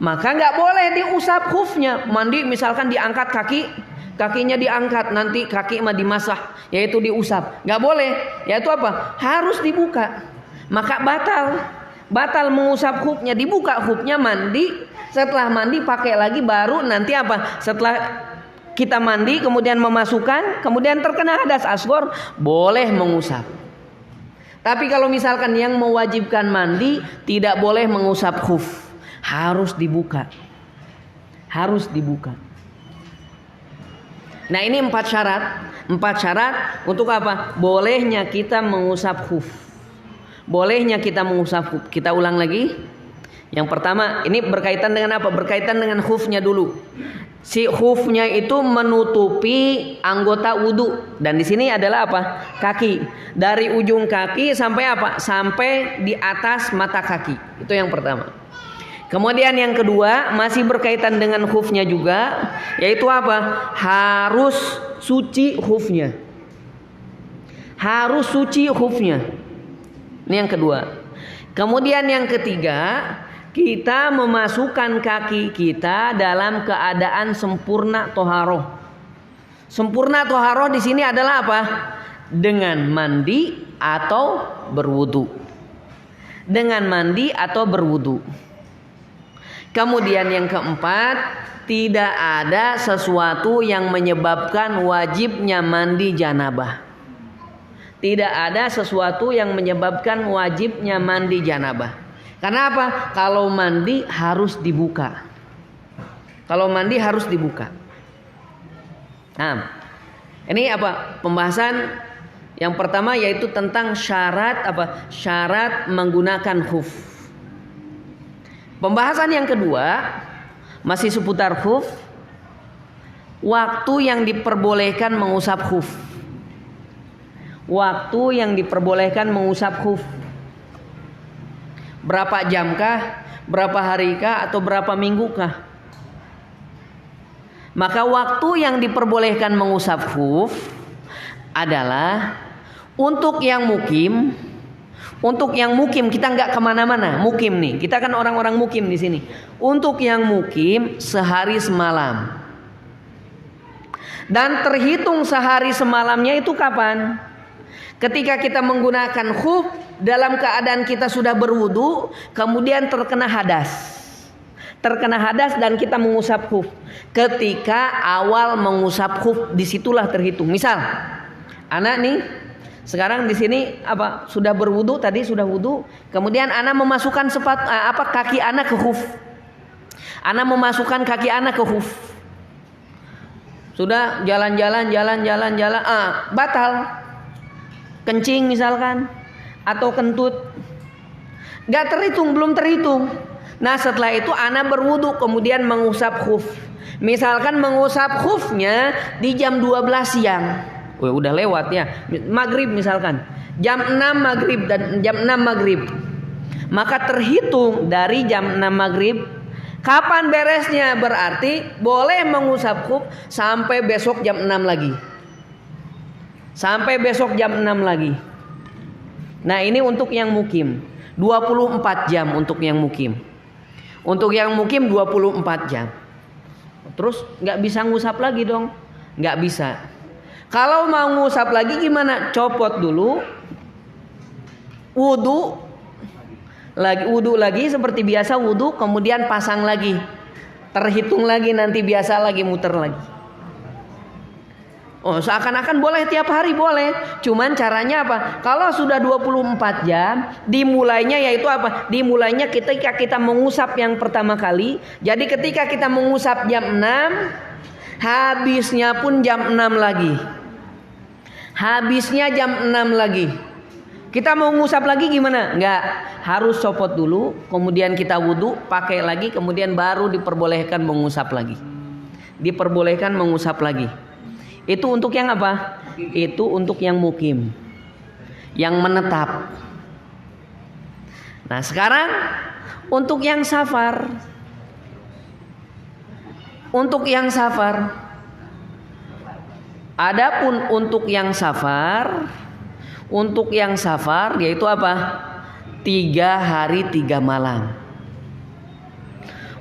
Speaker 3: maka nggak boleh diusap khufnya. Mandi misalkan diangkat kakinya diangkat, nanti kaki mah dimasah, yaitu diusap. Nggak boleh. Yaitu apa? Harus dibuka. Maka batal mengusap khufnya. Dibuka khufnya, mandi. Setelah mandi pakai lagi, baru nanti apa? Setelah kita mandi kemudian memasukkan, kemudian terkena hadas asghar, boleh mengusap. Tapi kalau misalkan yang mewajibkan mandi, tidak boleh mengusap khuf. Harus dibuka. Harus dibuka. Nah, ini 4 syarat. 4 syarat untuk apa? Bolehnya kita mengusap khuf. Bolehnya kita mengusap khuf. Kita ulang lagi. Yang pertama, ini berkaitan dengan apa? Berkaitan dengan khufnya dulu. Si khufnya itu menutupi anggota wudu, dan di sini adalah apa? Kaki. Dari ujung kaki sampai apa? Sampai di atas mata kaki. Itu yang pertama. Kemudian yang kedua, masih berkaitan dengan khufnya juga, yaitu apa? Harus suci khufnya. Harus suci khufnya. Ini yang kedua. Kemudian yang ketiga, kita memasukkan kaki kita dalam keadaan sempurna toharoh. Sempurna toharoh di sini adalah apa? Dengan mandi atau berwudu. Dengan mandi atau berwudu. Kemudian yang keempat, tidak ada sesuatu yang menyebabkan wajibnya mandi janabah. Tidak ada sesuatu yang menyebabkan wajibnya mandi janabah. Karena apa? Kalau mandi harus dibuka. Kalau mandi harus dibuka. Nah, ini apa? Pembahasan yang pertama yaitu tentang syarat apa? Syarat menggunakan khuf. Pembahasan yang kedua masih seputar khuf. Waktu yang diperbolehkan mengusap khuf. Waktu yang diperbolehkan mengusap khuf. Berapa jamkah, berapa harikah, atau berapa minggukah? Maka waktu yang diperbolehkan mengusap khuf adalah untuk yang mukim. Untuk yang mukim, kita nggak kemana-mana, mukim nih. Kita kan orang-orang mukim di sini. Untuk yang mukim sehari semalam. Dan terhitung sehari semalamnya itu kapan? Ketika kita menggunakan khuf dalam keadaan kita sudah berwudu, kemudian terkena hadas. Terkena hadas dan kita mengusap khuf. Ketika awal mengusap khuf, disitulah terhitung. Misal, anak nih sekarang di sini apa sudah berwudu, tadi sudah wudu, kemudian anak memasukkan kaki anak ke khuf. Anak memasukkan kaki anak ke khuf. Sudah jalan-jalan, batal. Kencing misalkan atau kentut, gak terhitung, belum terhitung. Nah setelah itu anak berwudu kemudian mengusap khuf. Misalkan mengusap khufnya di jam 12 siang. Udah lewat ya, maghrib misalkan jam 6 maghrib dan jam 6 maghrib. Maka terhitung dari jam 6 maghrib. Kapan beresnya? Berarti boleh mengusap khuf sampai besok jam 6 lagi. Sampai besok jam 6 lagi. Nah ini untuk yang mukim 24 jam untuk yang mukim. Untuk yang mukim 24 jam. Terus gak bisa ngusap lagi dong. Gak bisa. Kalau mau ngusap lagi gimana? Copot dulu, wudu lagi seperti biasa wudu, kemudian pasang lagi. Terhitung lagi, nanti biasa lagi muter lagi. Oh, seakan-akan boleh tiap hari boleh. Cuman caranya apa? Kalau sudah 24 jam, dimulainya yaitu apa? Dimulainya ketika kita mengusap yang pertama kali. Jadi ketika kita mengusap jam 6, habisnya pun jam 6 lagi. Habisnya jam 6 lagi. Kita mau ngusap lagi gimana? Enggak, harus copot dulu, kemudian kita wudu, pakai lagi, kemudian baru diperbolehkan mengusap lagi. Diperbolehkan mengusap lagi. Itu untuk yang apa? Itu untuk yang mukim, yang menetap. Nah sekarang untuk yang safar. Untuk yang safar. Adapun untuk yang safar, untuk yang safar yaitu apa? 3 hari 3 malam.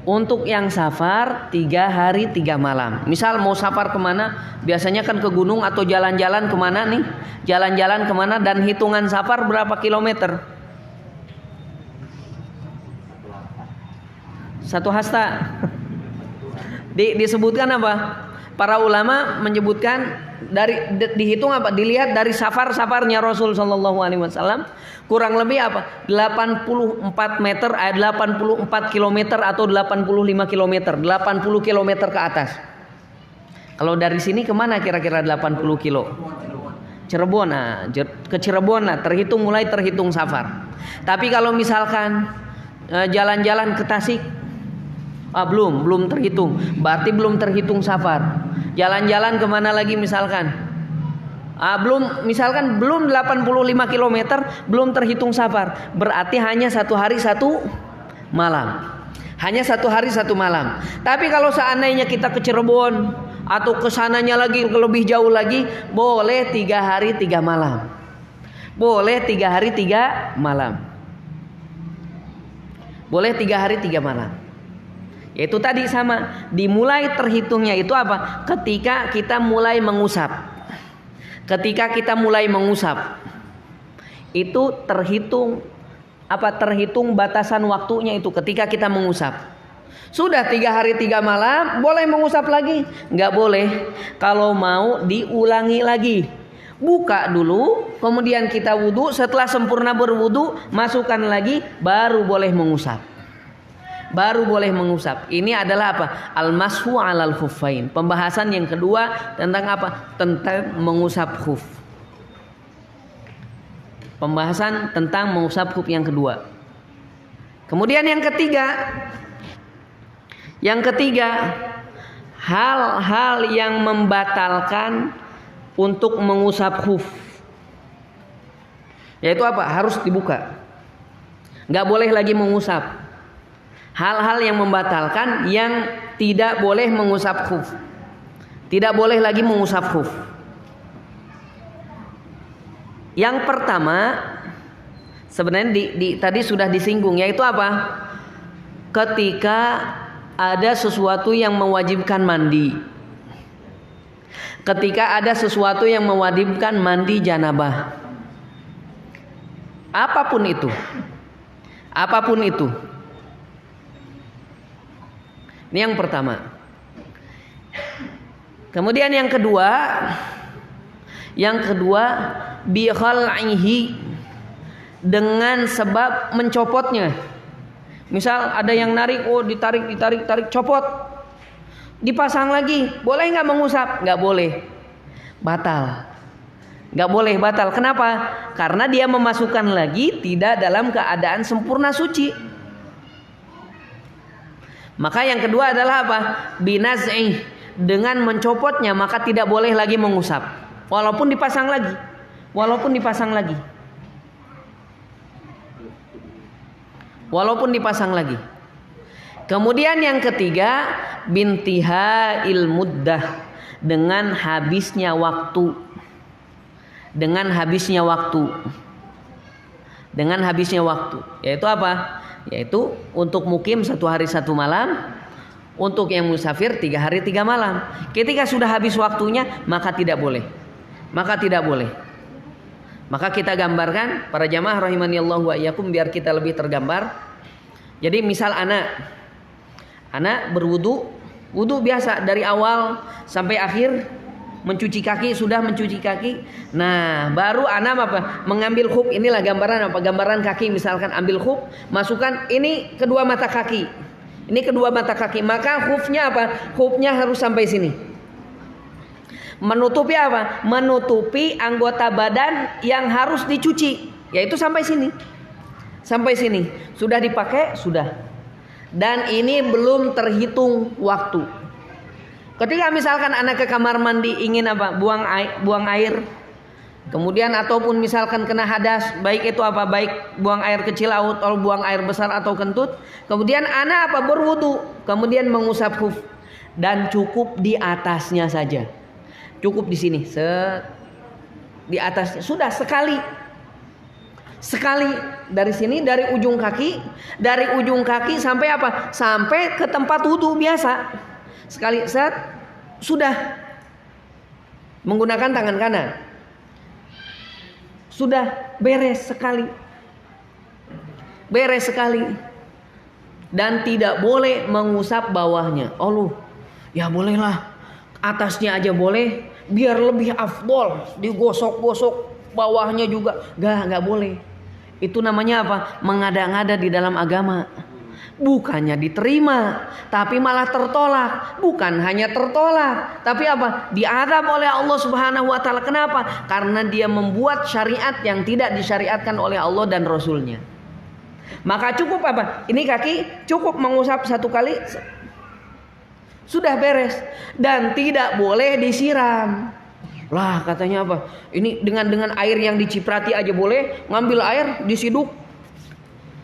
Speaker 3: Untuk yang safar 3 hari 3 malam. Misal mau safar kemana? Biasanya kan ke gunung atau jalan-jalan kemana nih? Jalan-jalan kemana dan hitungan safar berapa kilometer? 1 hasta. Disebutkan apa? Para ulama menyebutkan dihitung apa? Dilihat dari safarnya Rasul sallallahu alaihi wasallam kurang lebih apa? 84 meter, 84 kilometer atau 85 kilometer, 80 kilometer ke atas. Kalau dari sini kemana kira-kira 80 kilo? Cirebon, nah, ke Cirebon, nah, mulai terhitung safar. Tapi kalau misalkan jalan-jalan ke Tasik, belum terhitung, berarti belum terhitung safar. Jalan-jalan kemana lagi misalkan? Belum 85 km, belum terhitung safar. Berarti hanya 1 hari 1 malam. Hanya 1 hari 1 malam. Tapi kalau seandainya kita ke Cirebon atau ke sananya lagi lebih jauh lagi, boleh 3 hari 3 malam. Boleh 3 hari 3 malam. Boleh 3 hari 3 malam. Yaitu tadi sama, dimulai terhitungnya itu apa? Ketika kita mulai mengusap. Ketika kita mulai mengusap, itu terhitung apa? Terhitung batasan waktunya itu ketika kita mengusap. Sudah 3 hari 3 malam, boleh mengusap lagi? Nggak boleh. Kalau mau diulangi lagi. Buka dulu, kemudian kita wudhu. Setelah sempurna berwudhu, masukkan lagi, baru boleh mengusap. Baru boleh mengusap. Ini adalah apa? Al-mashu 'alal khuffain. Pembahasan yang kedua tentang apa? Tentang mengusap khuf. Pembahasan tentang mengusap khuf yang kedua. Kemudian yang ketiga, hal-hal yang membatalkan untuk mengusap khuf. Yaitu apa? Harus dibuka. Nggak boleh lagi mengusap. Hal-hal yang membatalkan yang tidak boleh mengusap khuf. Tidak boleh lagi mengusap khuf. Yang pertama sebenarnya tadi sudah disinggung, yaitu apa? Ketika ada sesuatu yang mewajibkan mandi. Ketika ada sesuatu yang mewajibkan mandi janabah. Apapun itu. Apapun itu. Ini yang pertama. Kemudian yang kedua bi khal'ihi, dengan sebab mencopotnya. Misal ada yang narik, ditarik, copot, dipasang lagi, boleh nggak mengusap? Nggak boleh, batal. Nggak boleh, batal. Kenapa? Karena dia memasukkan lagi tidak dalam keadaan sempurna suci. Maka yang kedua adalah apa? Binaz'i, dengan mencopotnya, maka tidak boleh lagi mengusap, walaupun dipasang lagi. Walaupun dipasang lagi. Kemudian yang ketiga, bintihail muddah, dengan habisnya waktu. Dengan habisnya waktu. Yaitu apa? Yaitu untuk mukim 1 hari 1 malam, untuk yang musafir 3 hari 3 malam. Ketika sudah habis waktunya, maka tidak boleh. Maka kita gambarkan, para jamaah rahimani Allah wa iyyakum, biar kita lebih tergambar. Jadi misal anak berwudu biasa dari awal sampai akhir, mencuci kaki, sudah mencuci kaki. Nah, baru anak mengambil khuf. Inilah gambaran gambaran kaki. Misalkan ambil khuf, masukkan ini kedua mata kaki. Maka khufnya khufnya harus sampai sini. Menutupi apa? Menutupi anggota badan yang harus dicuci, yaitu sampai sini. Sudah dipakai, sudah. Dan ini belum terhitung waktu. Ketika misalkan anak ke kamar mandi ingin buang air. Kemudian ataupun misalkan kena hadas, baik itu baik buang air kecil atau buang air besar atau kentut. Kemudian anak berwudu, kemudian mengusap khuf, dan cukup di atasnya saja. Cukup di sini, di atasnya sudah sekali dari sini, dari ujung kaki sampai sampai ke tempat wudu biasa. Sekali sudah menggunakan tangan kanan, sudah beres sekali, dan tidak boleh mengusap bawahnya. Ya bolehlah, atasnya aja boleh, biar lebih afdol, digosok-gosok bawahnya juga. Nggak boleh. Itu namanya mengada-ngada di dalam agama. Bukannya diterima, tapi malah tertolak. Bukan hanya tertolak, tapi diadab oleh Allah Subhanahu wa taala. Kenapa? Karena dia membuat syariat yang tidak disyariatkan oleh Allah dan Rasulnya. Maka cukup ini kaki cukup mengusap 1 kali, sudah beres, dan tidak boleh disiram. Lah katanya ini dengan air yang diciprati aja boleh, ngambil air disiduk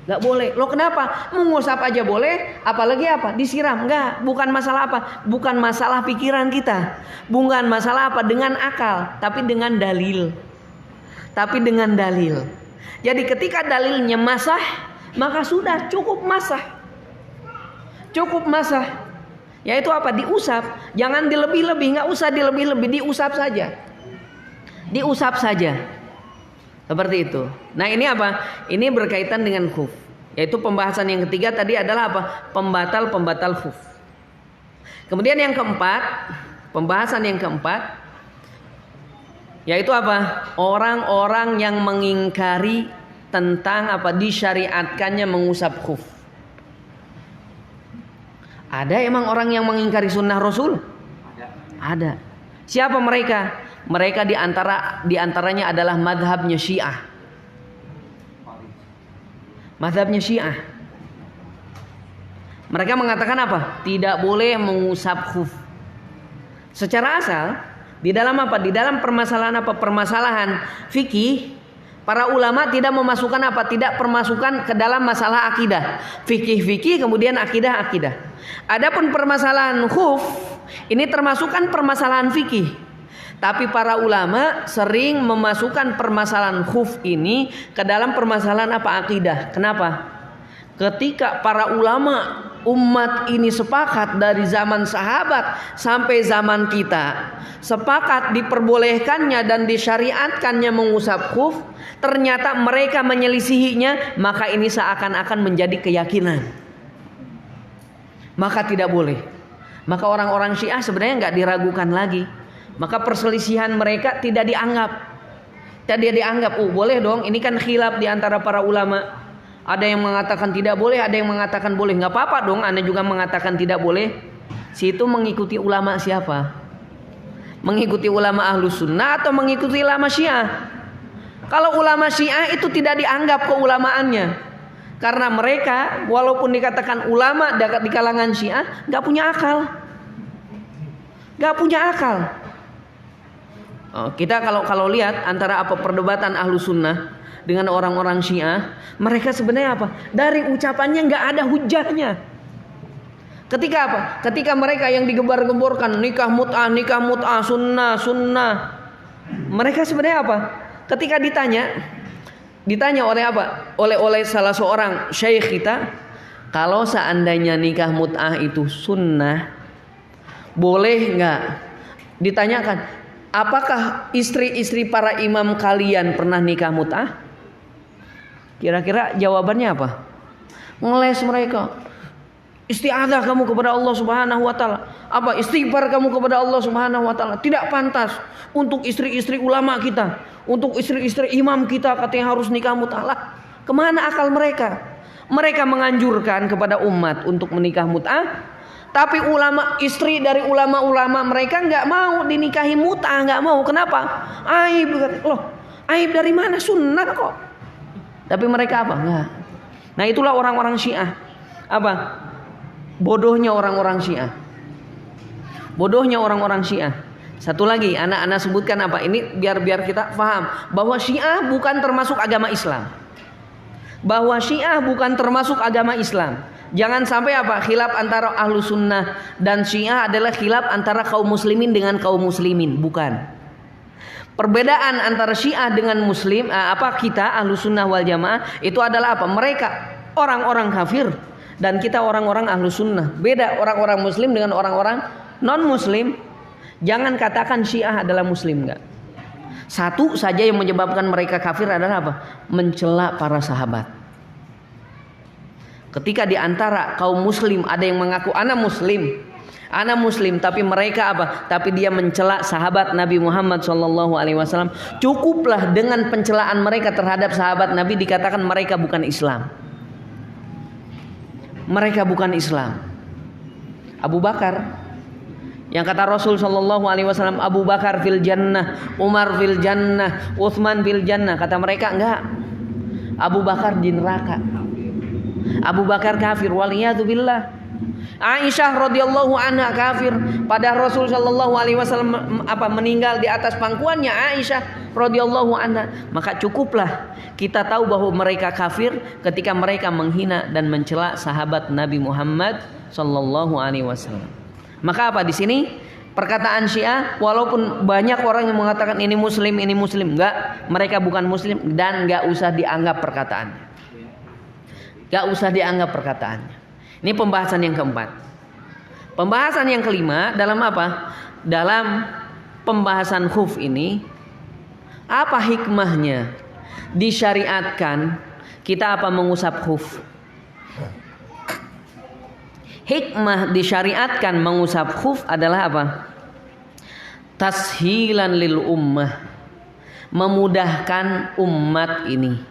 Speaker 3: nggak boleh. Loh kenapa? Mengusap aja boleh, apalagi disiram? Enggak. Bukan masalah bukan masalah pikiran kita, bukan masalah dengan akal, tapi dengan dalil. Jadi ketika dalilnya masah, maka sudah cukup masah. Cukup masah. Yaitu apa? Diusap. Jangan dilebih-lebih, nggak usah dilebih-lebih, diusap saja. Diusap saja. Seperti itu. Nah, ini apa? Ini berkaitan dengan khuf. Yaitu pembahasan yang ketiga tadi adalah apa? Pembatal khuf. Kemudian yang keempat, pembahasan yang keempat yaitu apa? Orang-orang yang mengingkari tentang apa? Disyariatkannya mengusap khuf. Ada emang orang yang mengingkari sunnah Rasul? Ada. Siapa mereka? Mereka diantaranya adalah madhabnya Syiah. Madhabnya Syiah. Mereka mengatakan apa? Tidak boleh mengusap khuf. Secara asal, di dalam apa? Di dalam permasalahan apa? Permasalahan fikih, para ulama tidak memasukkan apa? Tidak permasukkan ke dalam masalah akidah. Fikih kemudian akidah. Adapun permasalahan khuf ini termasukkan permasalahan fikih. Tapi para ulama sering memasukkan permasalahan khuf ini ke dalam permasalahan apa? Akidah. Kenapa? Ketika para ulama umat ini sepakat dari zaman sahabat sampai zaman kita, sepakat diperbolehkannya dan disyariatkannya mengusap khuf, ternyata mereka menyelisihinya, maka ini seakan-akan menjadi keyakinan. Maka tidak boleh. Maka orang-orang Syiah sebenarnya nggak diragukan lagi. Maka perselisihan mereka tidak dianggap. Tidak dianggap, boleh dong, ini kan khilaf di antara para ulama. Ada yang mengatakan tidak boleh, ada yang mengatakan boleh. Nggak apa-apa dong, Anda juga mengatakan tidak boleh. Situ mengikuti ulama siapa? Mengikuti ulama Ahlus Sunnah atau mengikuti ulama Syiah? Kalau ulama Syiah itu tidak dianggap keulamaannya. Karena mereka walaupun dikatakan ulama di kalangan Syiah, nggak punya akal. Nggak punya akal. Kita kalau lihat antara apa perdebatan Ahlus Sunnah dengan orang-orang Syiah, mereka sebenarnya apa? Dari ucapannya nggak ada hujahnya. Ketika apa? Ketika mereka yang digembar-gemborkan nikah mut'ah, sunnah. Mereka sebenarnya apa? Ketika ditanya oleh apa? Oleh salah seorang syekh kita, kalau seandainya nikah mut'ah itu sunnah, boleh nggak? Ditanyakan, apakah istri-istri para imam kalian pernah nikah mut'ah? Kira-kira jawabannya apa? Ngeles mereka. Isti'adzah kamu kepada Allah Subhanahu wa taala. Apa? Istighfar kamu kepada Allah Subhanahu wa taala. Tidak pantas untuk istri-istri ulama kita, untuk istri-istri imam kita katanya harus nikah mut'ah. Kemana akal mereka? Mereka menganjurkan kepada umat untuk menikah mut'ah, tapi istri dari ulama-ulama mereka nggak mau dinikahi mut'ah, nggak mau. Kenapa? Aib. Loh, aib dari mana? Sunnah kok. Tapi mereka apa? Enggak. Nah, itulah orang-orang Syiah. Apa? Bodohnya orang-orang Syiah. Bodohnya orang-orang Syiah. Satu lagi, anak-anak sebutkan apa? Ini biar kita paham bahwa Syiah bukan termasuk agama Islam. Bahwa Syiah bukan termasuk agama Islam. Jangan sampai apa? Khilaf antara Ahlus Sunnah dan Syiah adalah khilaf antara kaum muslimin dengan kaum muslimin. Bukan. Perbedaan antara Syiah dengan Muslim, kita Ahlus Sunnah wal Jamaah itu adalah apa? Mereka orang-orang kafir dan kita orang-orang Ahlus Sunnah. Beda orang-orang Muslim dengan orang-orang non Muslim. Jangan katakan Syiah adalah Muslim, enggak. Satu saja yang menyebabkan mereka kafir adalah apa? Mencela para sahabat. Ketika di antara kaum Muslim ada yang mengaku ana Muslim, tapi mereka apa? Tapi dia mencela sahabat Nabi Muhammad SAW. Cukuplah dengan pencelaan mereka terhadap sahabat Nabi dikatakan mereka bukan Islam. Mereka bukan Islam. Abu Bakar, yang kata Rasul SAW, Abu Bakar fil jannah, Umar fil jannah, Utsman fil jannah. Kata mereka enggak. Abu Bakar di neraka. Abu Bakar kafir, waliyadzubillah. Aisyah radhiyallahu anha kafir, pada Rasul sallallahu alaihi wasallam meninggal di atas pangkuannya Aisyah radhiyallahu anha. Maka cukuplah kita tahu bahwa mereka kafir ketika mereka menghina dan mencela sahabat Nabi Muhammad sallallahu alaihi wasallam. Maka apa di sini? Perkataan Syiah, walaupun banyak orang yang mengatakan ini muslim, enggak, mereka bukan muslim dan enggak usah dianggap perkataannya. Gak usah dianggap perkataannya. Ini pembahasan yang keempat. Pembahasan yang kelima dalam apa? Dalam pembahasan khuf ini, apa hikmahnya disyariatkan kita apa mengusap khuf? Hikmah disyariatkan mengusap khuf adalah apa? Tashilan lil ummah, memudahkan umat ini.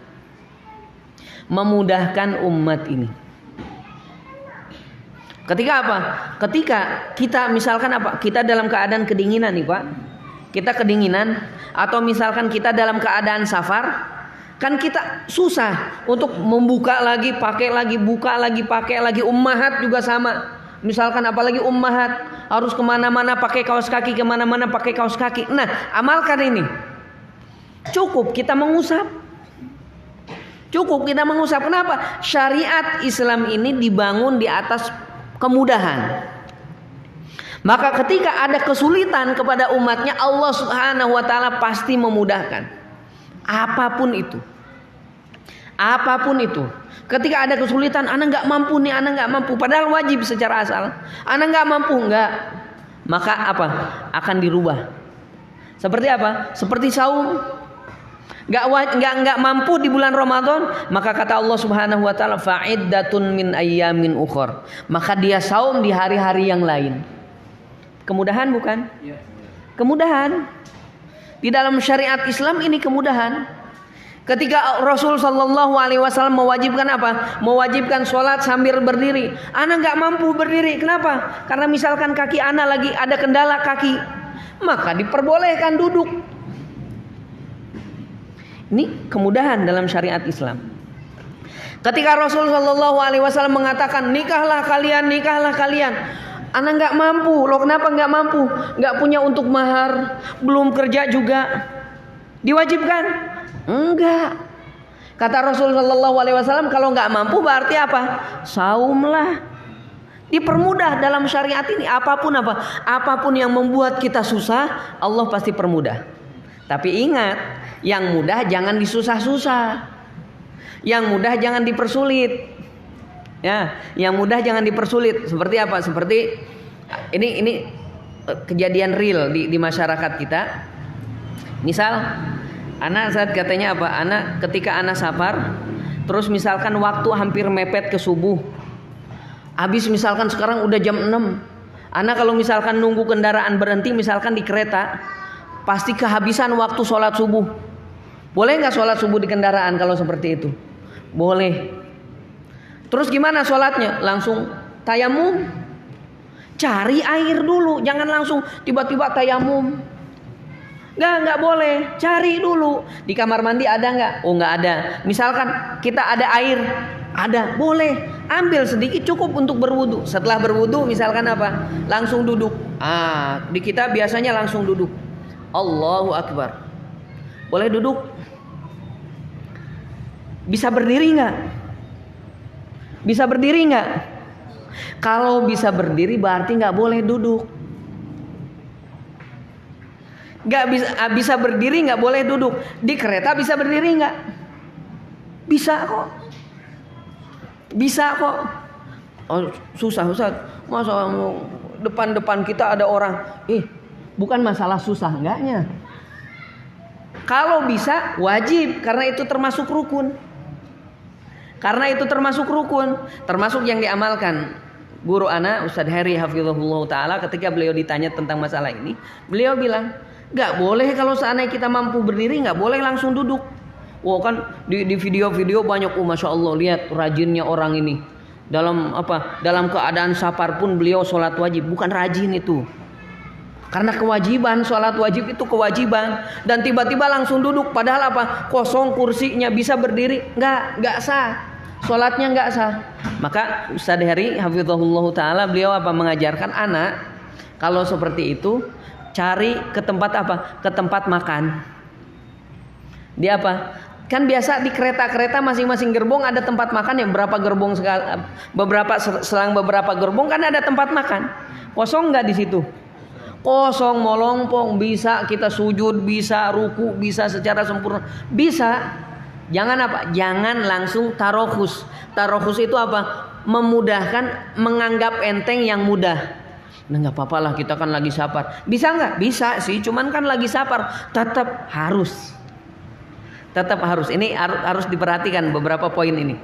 Speaker 3: Memudahkan umat ini. Ketika apa? Ketika kita misalkan apa? Kita dalam keadaan kedinginan nih Pak. Kita kedinginan atau misalkan kita dalam keadaan safar, kan kita susah untuk membuka lagi, pakai lagi, buka lagi, pakai lagi. Ummahat juga sama. Misalkan apalagi ummahat harus kemana-mana pakai kaos kaki, kemana-mana pakai kaos kaki. Nah, amalkan ini. Cukup kita mengusap. Cukup kita mengusap. Kenapa? Syariat Islam ini dibangun di atas kemudahan. Maka ketika ada kesulitan kepada umatnya, Allah Subhanahu wa ta'ala pasti memudahkan. Apapun itu. Apapun itu. Ketika ada kesulitan, ana nggak mampu nih, ana nggak mampu. Padahal wajib secara asal. Ana nggak mampu, nggak. Maka apa? Akan dirubah. Seperti apa? Seperti saum. Nggak mampu di bulan Ramadan, maka kata Allah Subhanahu wa taala fa'iddatun min ayyamin ukhor, maka dia saum di hari-hari yang lain. Kemudahan bukan? Kemudahan. Di dalam syariat Islam ini kemudahan. Ketika Rasul sallallahu alaihi wasallam mewajibkan apa? Mewajibkan sholat sambil berdiri. Ana nggak mampu berdiri. Kenapa? Karena misalkan kaki ana lagi ada kendala kaki, maka diperbolehkan duduk. Ini kemudahan dalam syariat Islam. Ketika Rasul Shallallahu Alaihi Wasallam mengatakan nikahlah kalian, ana nggak mampu, loh kenapa nggak mampu? Nggak punya untuk mahar, belum kerja juga, diwajibkan? Enggak. Kata Rasul Shallallahu Alaihi Wasallam kalau nggak mampu berarti apa? Saumlah. Dipermudah dalam syariat ini. Apapun yang membuat kita susah, Allah pasti permudah. Tapi ingat, yang mudah jangan disusah-susah. Yang mudah jangan dipersulit. Ya, yang mudah jangan dipersulit. Seperti apa? Seperti ini kejadian real di masyarakat kita. Misal, anak saat katanya apa? Anak ketika anak safar, terus misalkan waktu hampir mepet ke subuh. Habis misalkan sekarang udah jam 6. Anak kalau misalkan nunggu kendaraan berhenti misalkan di kereta, pasti kehabisan waktu sholat subuh. Boleh nggak sholat subuh di kendaraan kalau seperti itu? Boleh. Terus gimana sholatnya? Langsung tayamum. Cari air dulu, jangan langsung tiba-tiba tayamum. Nggak boleh. Cari dulu. Di kamar mandi ada nggak? Oh nggak ada. Misalkan kita ada air, ada, boleh. Ambil sedikit cukup untuk berwudu. Setelah berwudu misalkan apa? Langsung duduk. Di kita biasanya langsung duduk. Allahu Akbar. Boleh duduk? Bisa berdiri nggak? Bisa berdiri nggak? Kalau bisa berdiri berarti nggak boleh duduk. Nggak bisa berdiri nggak boleh duduk. Di kereta bisa berdiri nggak? Bisa kok. Bisa kok. Oh, susah. Masa depan kita ada orang. Bukan masalah susah enggaknya. Kalau bisa wajib karena itu termasuk rukun. Termasuk yang diamalkan. Guru ana Ustadz Heri hafizahullah taala ketika beliau ditanya tentang masalah ini, beliau bilang, "Enggak boleh kalau seandainya kita mampu berdiri, enggak boleh langsung duduk." Wah kan di video-video banyak, masya Allah, lihat rajinnya orang ini. Dalam keadaan safar pun beliau sholat wajib. Bukan rajin itu. Karena kewajiban, sholat wajib itu kewajiban. Dan tiba-tiba langsung duduk. Padahal kosong kursinya, bisa berdiri. Enggak sah. Sholatnya enggak sah. Maka Ustadz Heri hafizahullah ta'ala beliau mengajarkan anak, kalau seperti itu cari ke tempat ke tempat makan. Dia kan biasa di kereta-kereta masing-masing gerbong ada tempat makan yang berapa gerbong selang beberapa gerbong kan ada tempat makan. Kosong nggak di situ? Kosong, molompong, bisa kita sujud, bisa ruku, bisa secara sempurna, bisa. Jangan apa? Jangan langsung tarokhus. Tarokhus itu apa? Memudahkan, menganggap enteng yang mudah. Nah, nggak apa-apa lah, kita kan lagi safar. Bisa nggak? Bisa sih, cuman kan lagi safar. Tetap harus. Ini harus diperhatikan beberapa poin ini.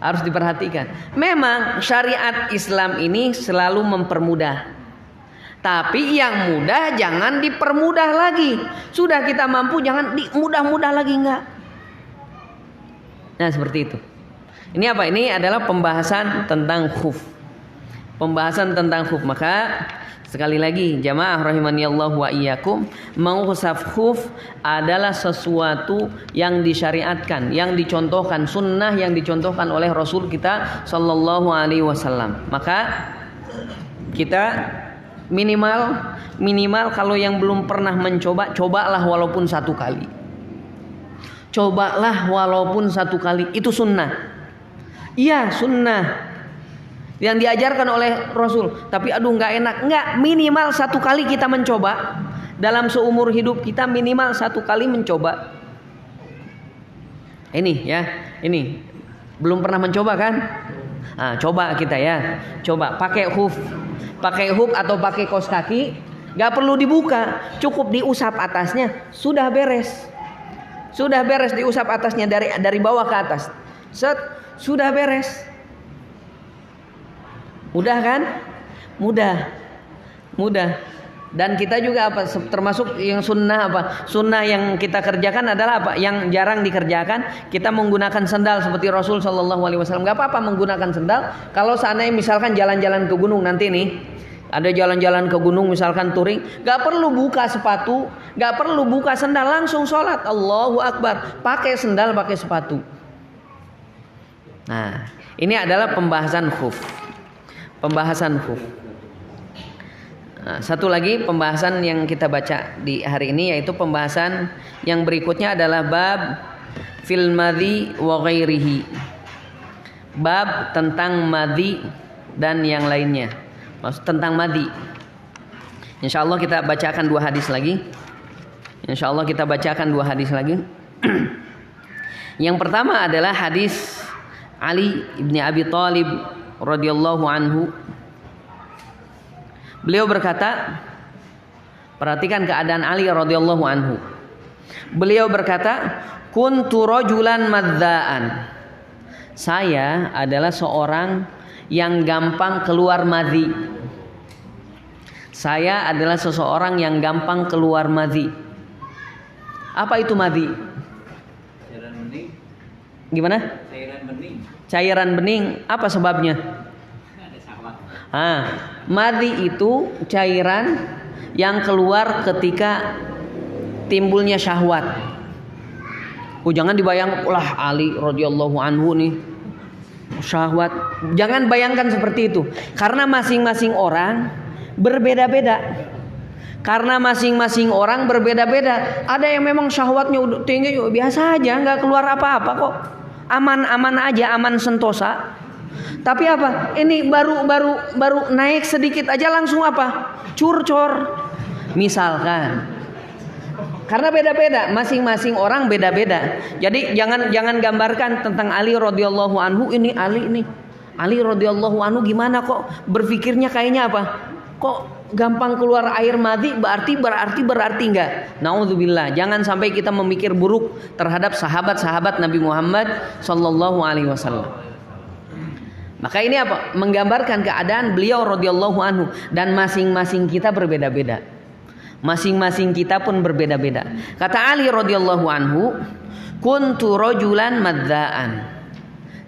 Speaker 3: Harus diperhatikan. Memang syariat Islam ini selalu mempermudah. Tapi yang mudah jangan dipermudah lagi. Sudah kita mampu, jangan dimudah-mudah lagi, enggak. Nah, seperti itu. Ini apa? Ini adalah pembahasan tentang khuf. Maka sekali lagi jamaah rahimani Allah wa iyyakum, menghusaf khuf adalah sesuatu yang disyariatkan, yang dicontohkan, sunnah yang dicontohkan oleh Rasul kita sallallahu alaihi wasallam. Maka kita minimal kalau yang belum pernah mencoba, cobalah walaupun satu kali. Itu sunnah. Iya, sunnah yang diajarkan oleh Rasul. Tapi nggak enak. Nggak, minimal satu kali kita mencoba. Dalam seumur hidup kita minimal satu kali mencoba. Ini belum pernah mencoba kan? Nah, coba kita ya. Coba pakai huf atau pakai kaos kaki, gak perlu dibuka, cukup diusap atasnya, sudah beres diusap atasnya dari bawah ke atas, sudah beres. Mudah kan? Mudah. Dan kita juga termasuk yang sunnah sunnah yang kita kerjakan adalah yang jarang dikerjakan, kita menggunakan sendal seperti Rasul Shallallahu Alaihi Wasallam. Gak apa-apa menggunakan sendal kalau seandainya misalkan jalan-jalan ke gunung. Nanti nih ada jalan-jalan ke gunung misalkan touring, gak perlu buka sepatu, gak perlu buka sendal, langsung sholat Allahu Akbar, pakai sendal, pakai sepatu. Nah, ini adalah pembahasan khuf. Nah, satu lagi pembahasan yang kita baca di hari ini, yaitu pembahasan yang berikutnya adalah bab fil madhi wa ghairihi. Bab tentang madhi dan yang lainnya. Maksud tentang madhi. Insyaallah kita bacakan dua hadis lagi. Yang pertama adalah hadis Ali ibn Abi Thalib radhiyallahu anhu. Beliau berkata, perhatikan keadaan Ali radhiyallahu anhu. Beliau berkata, kuntu rajulan madzaan. Saya adalah seorang yang gampang keluar madhi. Saya adalah seseorang yang gampang keluar madhi. Apa itu madhi?
Speaker 4: Cairan bening.
Speaker 3: Gimana? Cairan bening. Apa sebabnya? Madhi itu cairan yang keluar ketika timbulnya syahwat. Jangan dibayang, Ali radhiyallahu anhu nih syahwat. Jangan bayangkan seperti itu. Karena masing-masing orang berbeda-beda. Ada yang memang syahwatnya udah tinggi, biasa aja, nggak keluar apa-apa kok. Aman-aman aja, aman sentosa. Tapi ini baru naik sedikit aja langsung curcor misalkan. Karena beda-beda, masing-masing orang beda-beda. Jadi jangan gambarkan tentang Ali radhiyallahu anhu, ini Ali radhiyallahu anhu gimana kok berpikirnya kayaknya kok gampang keluar air madhi, berarti enggak. Nauzubillah, jangan sampai kita memikir buruk terhadap sahabat-sahabat Nabi Muhammad sallallahu alaihi wasallam. Maka ini menggambarkan keadaan beliau radhiyallahu anhu, dan masing-masing kita berbeda-beda. Masing-masing kita pun berbeda-beda. Kata Ali radhiyallahu anhu, kuntu rajulan madzaan.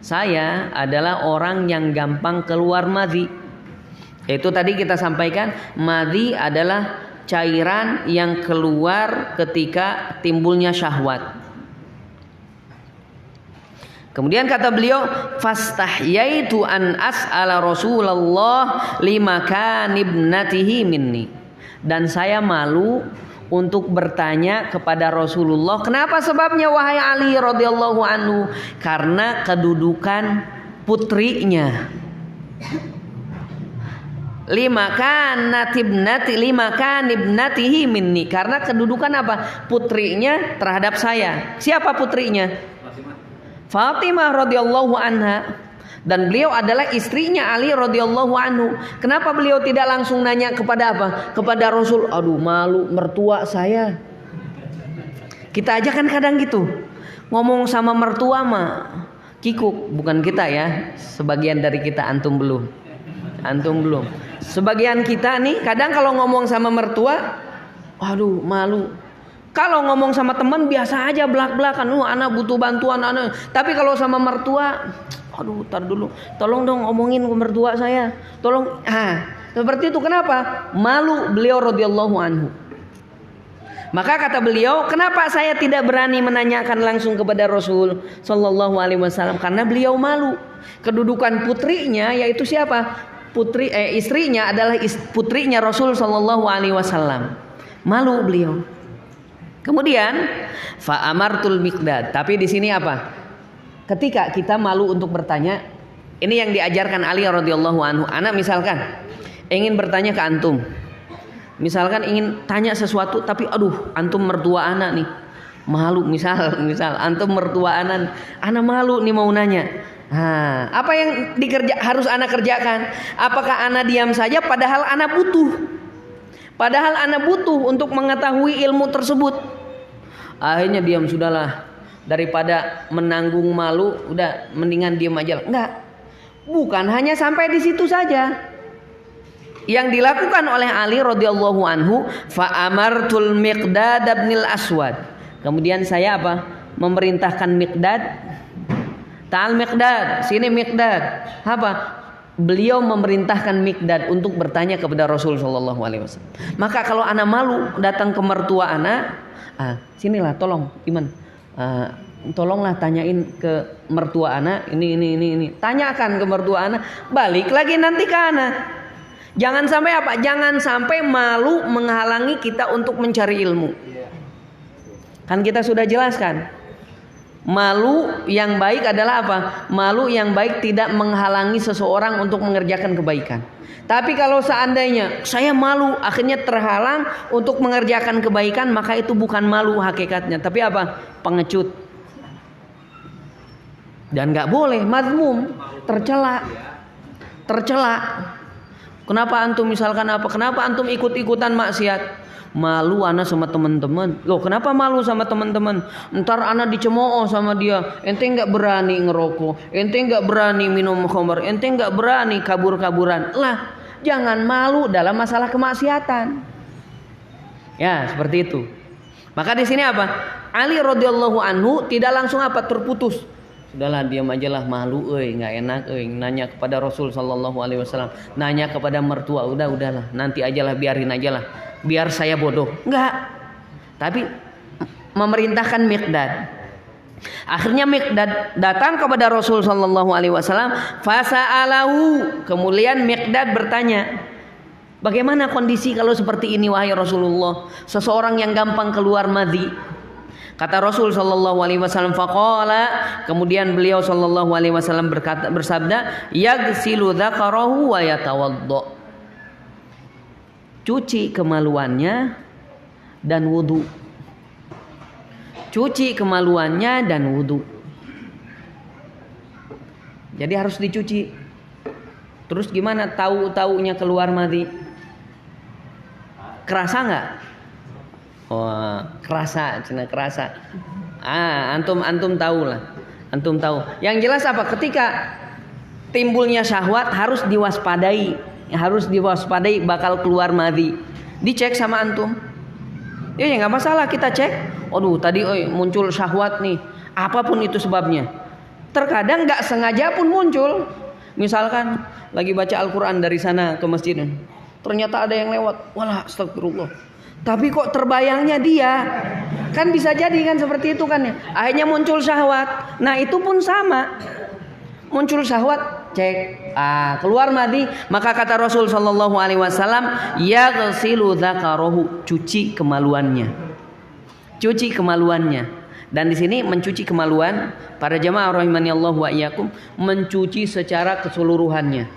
Speaker 3: Saya adalah orang yang gampang keluar madhi. Itu tadi kita sampaikan, madhi adalah cairan yang keluar ketika timbulnya syahwat. Kemudian kata beliau, fastahyaitu an as'ala Rasulullah limakan ibnatihi minni. Dan saya malu untuk bertanya kepada Rasulullah. Kenapa sebabnya wahai Ali radhiyallahu anhu? Karena kedudukan putrinya. Limakan ibnatihi minni. Karena kedudukan putrinya terhadap saya. Siapa putrinya? Fatimah radhiyallahu anha, dan beliau adalah istrinya Ali radhiyallahu anhu. Kenapa beliau tidak langsung nanya kepada apa? Kepada Rasul. Aduh, malu mertua saya. Kita aja kan kadang gitu. Ngomong sama mertua mah kikuk, bukan kita ya. Sebagian dari kita, antum belum. Sebagian kita nih kadang kalau ngomong sama mertua, aduh malu. Kalau ngomong sama teman biasa aja belak-belakan, anak butuh bantuan anak. Tapi kalau sama mertua, aduh tar dulu, tolong dong omongin ke mertua saya. Tolong, seperti itu. Kenapa? Malu beliau radhiyallahu anhu. Maka kata beliau, kenapa saya tidak berani menanyakan langsung kepada Rasul sallallahu alaihi wasallam? Karena beliau malu. Kedudukan putrinya yaitu siapa? Istrinya adalah putrinya Rasul sallallahu alaihi wasallam. Malu beliau. Kemudian fa amartul Miqdad. Tapi di sini apa? Ketika kita malu untuk bertanya, ini yang diajarkan Ali radhiyallahu anhu. Anak misalkan ingin bertanya ke antum. Misalkan ingin tanya sesuatu tapi aduh antum mertua anak nih. Malu misal antum mertua anak malu nih mau nanya. Apa yang harus anak kerjakan? Apakah anak diam saja padahal anak butuh? Padahal anak butuh untuk mengetahui ilmu tersebut. Akhirnya diam, sudahlah. Daripada menanggung malu, udah mendingan diam aja. Enggak. Bukan hanya sampai di situ saja. Yang dilakukan oleh Ali radhiyallahu anhu, fa amartul Miqdad bin al-Aswad. Kemudian saya apa? Memerintahkan Miqdad. Ta'al Miqdad, sini Miqdad. Apa? Beliau memerintahkan Miqdad untuk bertanya kepada Rasul sallallahu alaihi wasallam. Maka kalau anak malu datang ke mertua anak, sinilah tolong Iman. Tolonglah tanyain ke mertua anak ini. Tanyakan ke mertua anak, balik lagi nanti ke anak. Jangan sampai apa? Jangan sampai malu menghalangi kita untuk mencari ilmu. Kan kita sudah jelaskan. Malu yang baik adalah apa? Malu yang baik tidak menghalangi seseorang untuk mengerjakan kebaikan. Tapi kalau seandainya saya malu akhirnya terhalang untuk mengerjakan kebaikan, maka itu bukan malu hakikatnya, tapi apa? Pengecut. Dan nggak boleh mazmum, tercela. Kenapa antum misalkan apa? Kenapa antum ikut-ikutan maksiat? Malu anak sama teman-teman. Loh, kenapa malu sama teman-teman? Ntar anak dicemooh sama dia. Ente nggak berani ngerokok, ente nggak berani minum khamr, ente nggak berani kabur-kaburan. Lah, jangan malu dalam masalah kemaksiatan. Ya, seperti itu. Maka di sini apa? Ali radhiyallahu anhu tidak langsung apa? Terputus. Sudahlah, diam aja lah, malu nggak enak nanya kepada Rasul sallallahu alaihi wasallam, nanya kepada mertua, udahlah, nanti ajalah, biarin aja lah. Biar saya bodoh. Enggak. Tapi memerintahkan Miqdad. Akhirnya Miqdad datang kepada Rasul sallallahu alaihi wasallam, fasa'alahu. Kemudian Miqdad bertanya, bagaimana kondisi kalau seperti ini wahai Rasulullah? Seseorang yang gampang keluar madhi. Kata Rasul sallallahu alaihi wasallam, faqala, kemudian beliau sallallahu alaihi wasallam bersabda, yaghsilu dzakarahu wa yatawaddo. Cuci kemaluannya dan wudu. Cuci kemaluannya dan wudu. Jadi harus dicuci. Terus gimana tahu-taunya keluar madhi? Kerasa nggak? Oh, kerasa. Antum tahu lah. Antum tahu. Yang jelas apa? Ketika timbulnya syahwat harus diwaspadai. Bakal keluar madhi. Dicek sama antum. Ya nggak masalah kita cek. Aduh tadi muncul syahwat nih. Apapun itu sebabnya. Terkadang nggak sengaja pun muncul. Misalkan lagi baca Al-Quran dari sana ke masjid. Ternyata ada yang lewat. Walah astagfirullah. Tapi kok terbayangnya dia. Kan bisa jadi kan seperti itu kan ya. Akhirnya muncul syahwat. Nah itu pun sama. Muncul syahwat, cek, keluar madhi, maka kata Rasul sallallahu alaihi wasallam, yaghsilu dzakarahu, cuci kemaluannya. Dan di sini mencuci kemaluan, para jamaah rahimani Allah wa iyyakum, mencuci secara keseluruhannya.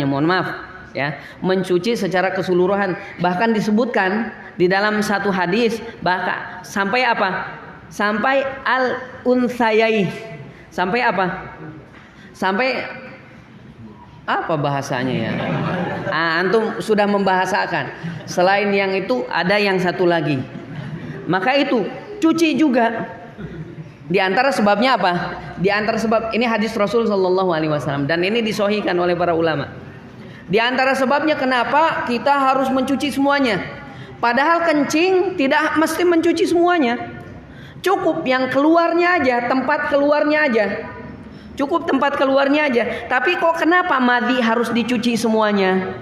Speaker 3: Mohon maaf ya, mencuci secara keseluruhan. Bahkan disebutkan di dalam satu hadis, bahkan sampai apa? sampai al-unsayai. Sampai apa? Sampai apa bahasanya ya? Antum sudah membahasakan. Selain yang itu ada yang satu lagi. Maka itu cuci juga. Di antara sebabnya apa? Di antara sebab ini hadis Rasul sallallahu alaihi wasallam dan ini disahihkan oleh para ulama. Di antara sebabnya kenapa kita harus mencuci semuanya. Padahal kencing tidak mesti mencuci semuanya. Cukup yang keluarnya aja, tempat keluarnya aja. Cukup tempat keluarnya aja. Tapi kok kenapa madhi harus dicuci semuanya?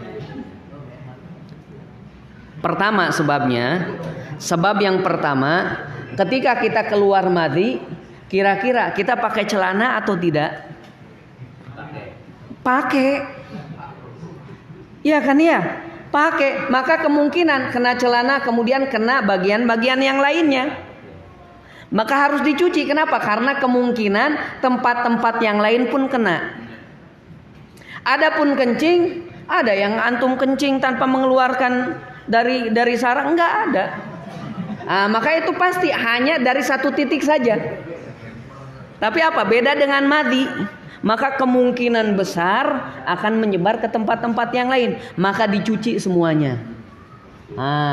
Speaker 3: Pertama sebabnya, sebab yang pertama, ketika kita keluar madhi, kira-kira kita pakai celana atau tidak? Pakai. Iya kan ya? Pakai. Maka kemungkinan kena celana kemudian kena bagian-bagian yang lainnya. Maka harus dicuci. Kenapa? Karena kemungkinan tempat-tempat yang lain pun kena. Adapun kencing, ada yang antum kencing tanpa mengeluarkan dari sarang, enggak ada. Maka itu pasti hanya dari satu titik saja. Tapi apa? Beda dengan madhi. Maka kemungkinan besar akan menyebar ke tempat-tempat yang lain. Maka dicuci semuanya.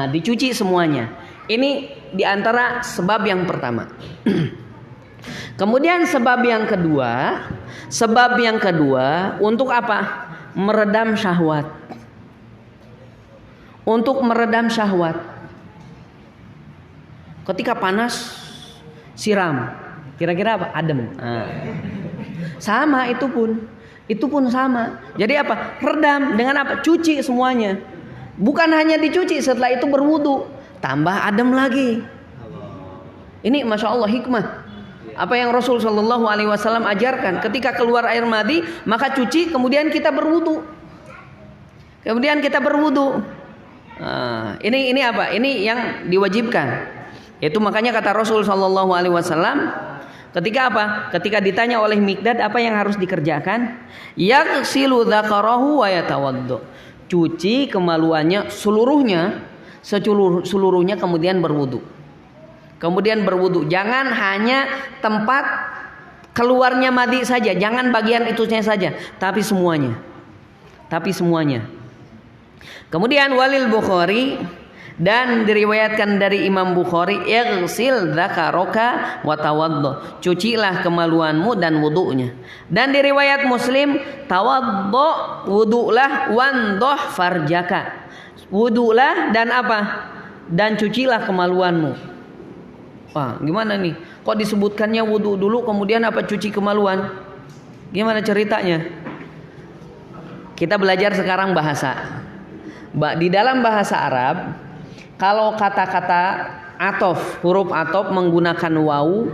Speaker 3: Dicuci semuanya. Ini diantara sebab yang pertama. Kemudian sebab yang kedua. Sebab yang kedua untuk apa? Meredam syahwat. Untuk meredam syahwat. Ketika panas siram. Kira-kira apa? Adem. Sama itu pun sama. Jadi apa? Redam dengan apa? Cuci semuanya. Bukan hanya dicuci, setelah itu berwudu, tambah adem lagi. Ini masya Allah hikmah. Apa yang Rasul Shallallahu Alaihi Wasallam ajarkan. Ketika keluar air madi, maka cuci, kemudian kita berwudu. Ini apa? Ini yang diwajibkan. Itu makanya kata Rasul Shallallahu Alaihi Wasallam. Ketika apa? Ketika ditanya oleh Mikdad apa yang harus dikerjakan? Yaghsilu dzakarahu wa yatawaddu. Cuci kemaluannya seluruhnya, seluruhnya kemudian berwudu. Jangan hanya tempat keluarnya madi saja, jangan bagian itunya saja, tapi semuanya. Kemudian walil Bukhari dan diriwayatkan dari Imam Bukhari, ighsil dzakaraka wa tawaddu. Cucilah kemaluanmu dan wudunya. Dan diriwayat Muslim, tawaddu, wudulah, wandoh farjaka. Wudulah dan apa? Dan cucilah kemaluanmu. Wah, gimana nih? Kok disebutkannya wudu dulu kemudian apa cuci kemaluan? Gimana ceritanya? Kita belajar sekarang bahasa. Di dalam bahasa Arab, kalau kata-kata atof, huruf atof menggunakan wawu,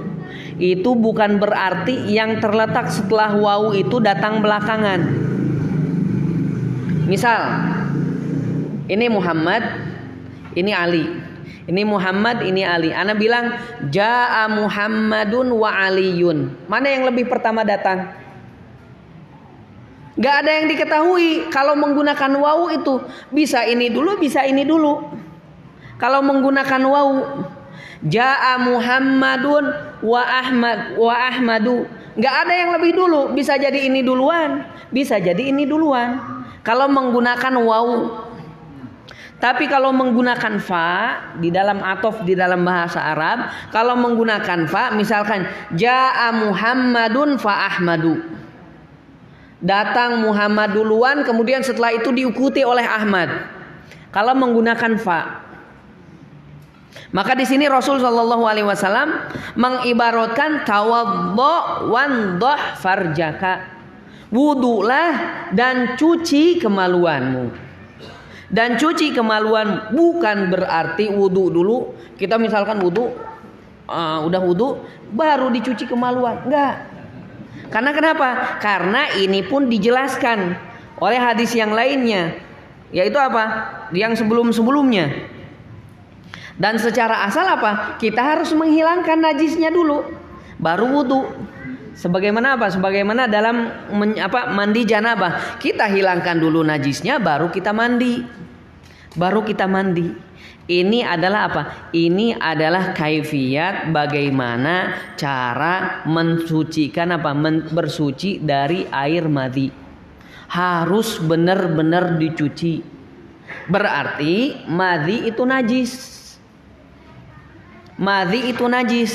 Speaker 3: itu bukan berarti yang terletak setelah wawu itu datang belakangan. Misal, ini Muhammad, ini Ali. Ini Muhammad, ini Ali. Ana bilang, Ja'a Muhammadun wa Aliyun. Mana yang lebih pertama datang? Gak ada yang diketahui. Kalau menggunakan wawu itu, bisa ini dulu, bisa ini dulu. Kalau menggunakan wawu, Ja'a Muhammadun wa Ahmadu. Gak ada yang lebih dulu. Bisa jadi ini duluan, bisa jadi ini duluan. Kalau menggunakan wawu. Tapi kalau menggunakan fa di dalam atof di dalam bahasa Arab, kalau menggunakan fa, misalkan Ja'a Muhammadun fa Ahmadu. Datang Muhammad duluan, kemudian setelah itu diikuti oleh Ahmad. Kalau menggunakan fa. Maka di sini Rasul Shallallahu Alaihi Wasallam mengibaratkan tawaddo wandoh farjaka. Wudulah dan cuci kemaluanmu. Dan cuci kemaluan bukan berarti wudu dulu. Kita misalkan wudu, udah wudu baru dicuci kemaluan. Enggak. Karena kenapa? Karena ini pun dijelaskan oleh hadis yang lainnya. Yaitu apa? Yang sebelum-sebelumnya. Dan secara asal apa? Kita harus menghilangkan najisnya dulu, baru wudu. Sebagaimana apa? Sebagaimana dalam mandi janabah. Kita hilangkan dulu najisnya, baru kita mandi. Ini adalah apa? Ini adalah kaifiyat bagaimana cara mensucikan apa? Bersuci dari air madhi. Harus benar-benar dicuci. Berarti madhi itu najis. Madhi itu najis.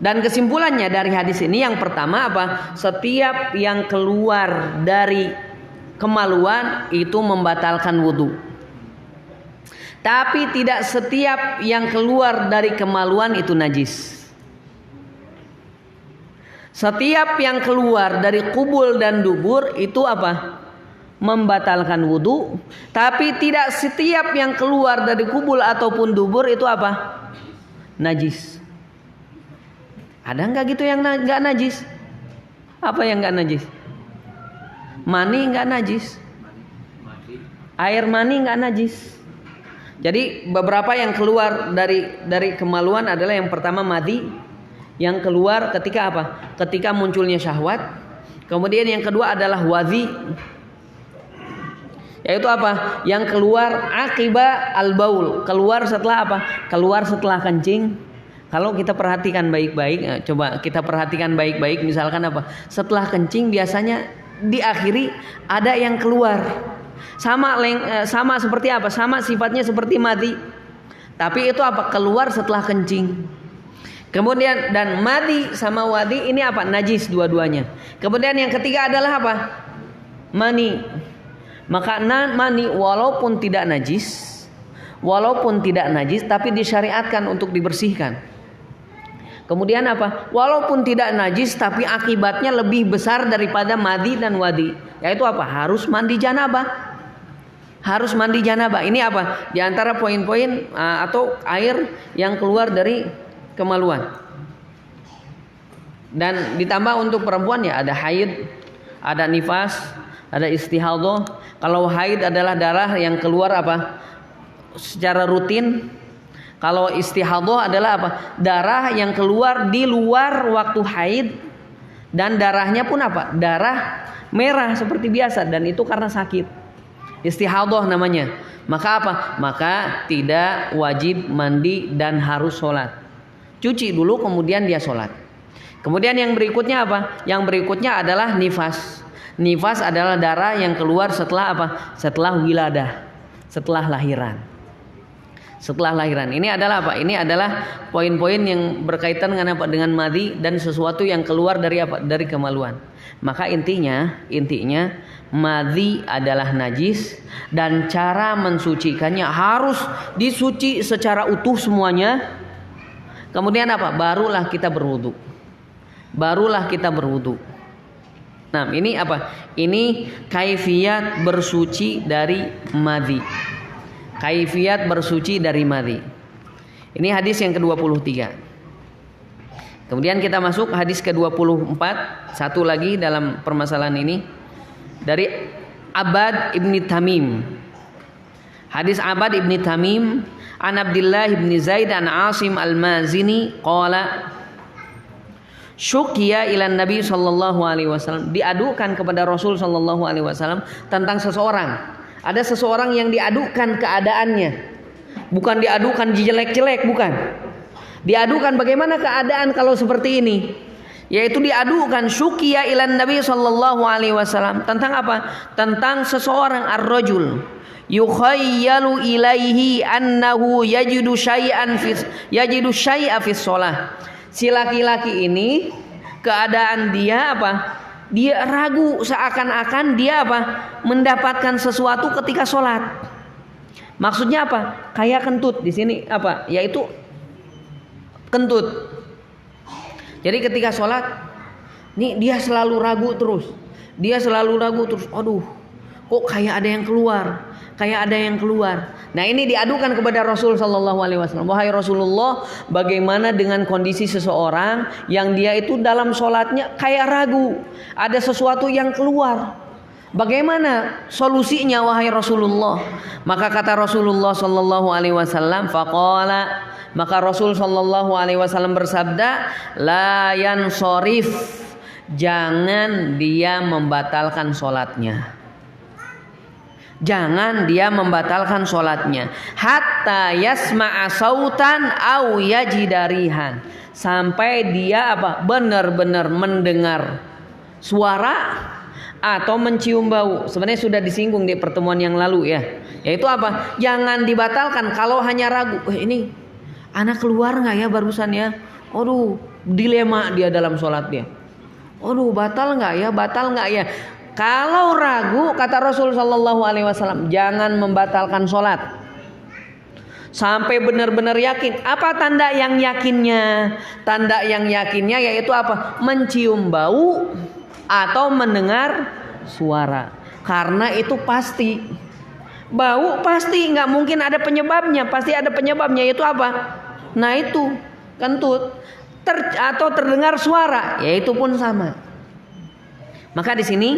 Speaker 3: Dan kesimpulannya dari hadis ini yang pertama apa? Setiap yang keluar dari kemaluan itu membatalkan wudu. Tapi tidak setiap yang keluar dari kemaluan itu najis. Setiap yang keluar dari kubul dan dubur itu apa? Membatalkan wudu. Tapi tidak setiap yang keluar dari kubul ataupun dubur itu apa? Najis. Ada nggak gitu yang nggak najis? Apa yang nggak najis? Mani nggak najis. Air mani nggak najis. Jadi beberapa yang keluar dari kemaluan adalah yang pertama madhi, yang keluar ketika apa? Ketika munculnya syahwat. Kemudian yang kedua adalah wadhi, yaitu apa? Yang keluar akibat al-baul, keluar setelah apa? Keluar setelah kencing. Kalau kita perhatikan baik-baik, coba kita perhatikan baik-baik, misalkan apa? Setelah kencing biasanya diakhiri ada yang keluar. Sama seperti apa? Sama sifatnya seperti madhi. Tapi itu apa? Keluar setelah kencing. Kemudian dan madhi sama wadhi ini apa? Najis dua-duanya. Kemudian yang ketiga adalah apa? Mani. Maka mani walaupun tidak najis tapi disyariatkan untuk dibersihkan. Kemudian apa? Walaupun tidak najis tapi akibatnya lebih besar daripada madhi dan wadhi. Yaitu apa? Harus mandi janabah. Harus mandi janabah. Ini apa? Di antara poin-poin atau air yang keluar dari kemaluan. Dan ditambah untuk perempuan ya ada haid, ada nifas, ada istihadhah. Kalau haid adalah darah yang keluar apa? Secara rutin. Kalau istihadhah adalah apa? Darah yang keluar di luar waktu haid dan darahnya pun apa? Darah merah seperti biasa dan itu karena sakit. Istihadhah namanya. Maka apa? Maka tidak wajib mandi dan harus sholat. Cuci dulu kemudian dia sholat. Kemudian yang berikutnya apa? Yang berikutnya adalah nifas. Nifas adalah darah yang keluar setelah apa? Setelah wiladah, setelah lahiran. Setelah lahiran. Ini adalah apa? Ini adalah poin-poin yang berkaitan dengan apa? Dengan madhi dan sesuatu yang keluar dari apa? Dari kemaluan. Maka intinya madhi adalah najis dan cara mensucikannya harus disuci secara utuh semuanya. Kemudian apa? Barulah kita berwudu. Nah, ini apa? Ini kaifiyat bersuci dari madhi. Kaifiyat bersuci dari madhi. Ini hadis yang ke-23. Kemudian kita masuk hadis ke-24. Satu lagi dalam permasalahan ini dari Abad ibni Tamim. Hadis Abad ibni Tamim an Abdullah ibni Zaid an Asim al-Mazini qala syukiya ilan Nabi sallallahu alaihi wasallam, diadukan kepada Rasul sallallahu alaihi wasallam tentang seseorang. Ada seseorang yang diadukan keadaannya. Bukan diadukan jelek-jelek, bukan. Diadukan bagaimana keadaan kalau seperti ini. Yaitu diadukan syukiya ilan Nabi sallallahu alaihi wasallam tentang apa? Tentang seseorang ar-rajul yukhayyalu ilaihi annahu yajidu syai'a fi shalah. Si laki-laki ini keadaan dia apa? Dia ragu seakan-akan dia apa? Mendapatkan sesuatu ketika sholat. Maksudnya apa? Kayak kentut di sini apa? Yaitu kentut. Jadi ketika sholat, nih dia selalu ragu terus. Aduh, kok kayak ada yang keluar. Nah ini diadukan kepada Rasul sallallahu alaihi wasallam. Wahai Rasulullah, bagaimana dengan kondisi seseorang yang dia itu dalam sholatnya kayak ragu, ada sesuatu yang keluar. Bagaimana solusinya wahai Rasulullah? Maka kata Rasulullah sallallahu alaihi wasallam, faqala, maka Rasul sallallahu alaihi wasallam bersabda, la yansorif, jangan dia membatalkan sholatnya. Jangan dia membatalkan sholatnya hatta yasma'a sautan au yajidarihan, sampai dia apa? Benar-benar mendengar suara atau mencium bau. Sebenarnya sudah disinggung di pertemuan yang lalu ya. Yaitu apa? Jangan dibatalkan kalau hanya ragu. Ini anak keluar nggak ya barusan ya? Aduh, dilema dia dalam sholat dia. Aduh, batal nggak ya? Batal nggak ya? Kalau ragu, kata Rasul Shallallahu Alaihi Wasallam, jangan membatalkan sholat sampai benar-benar yakin. Apa tanda yang yakinnya? Tanda yang yakinnya yaitu apa? Mencium bau atau mendengar suara. Karena itu pasti. Bau pasti, nggak mungkin ada penyebabnya. Pasti ada penyebabnya, yaitu apa? Nah itu kentut atau terdengar suara, yaitu pun sama. Maka di sini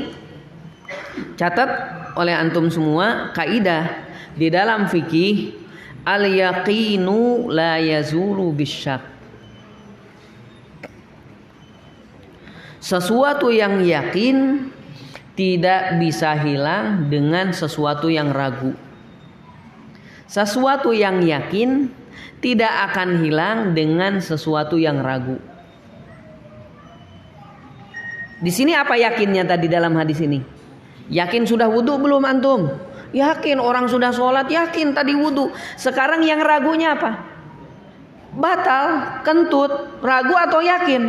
Speaker 3: catat oleh antum semua kaidah di dalam fikih, al yaqinu la yazulu bisyak. Sesuatu yang yakin tidak bisa hilang dengan sesuatu yang ragu. Sesuatu yang yakin tidak akan hilang dengan sesuatu yang ragu. Di sini apa yakinnya tadi dalam hadis ini? Yakin sudah wudu belum antum? Yakin, orang sudah sholat yakin tadi wudu. Sekarang yang ragunya apa? Batal, kentut, ragu atau yakin?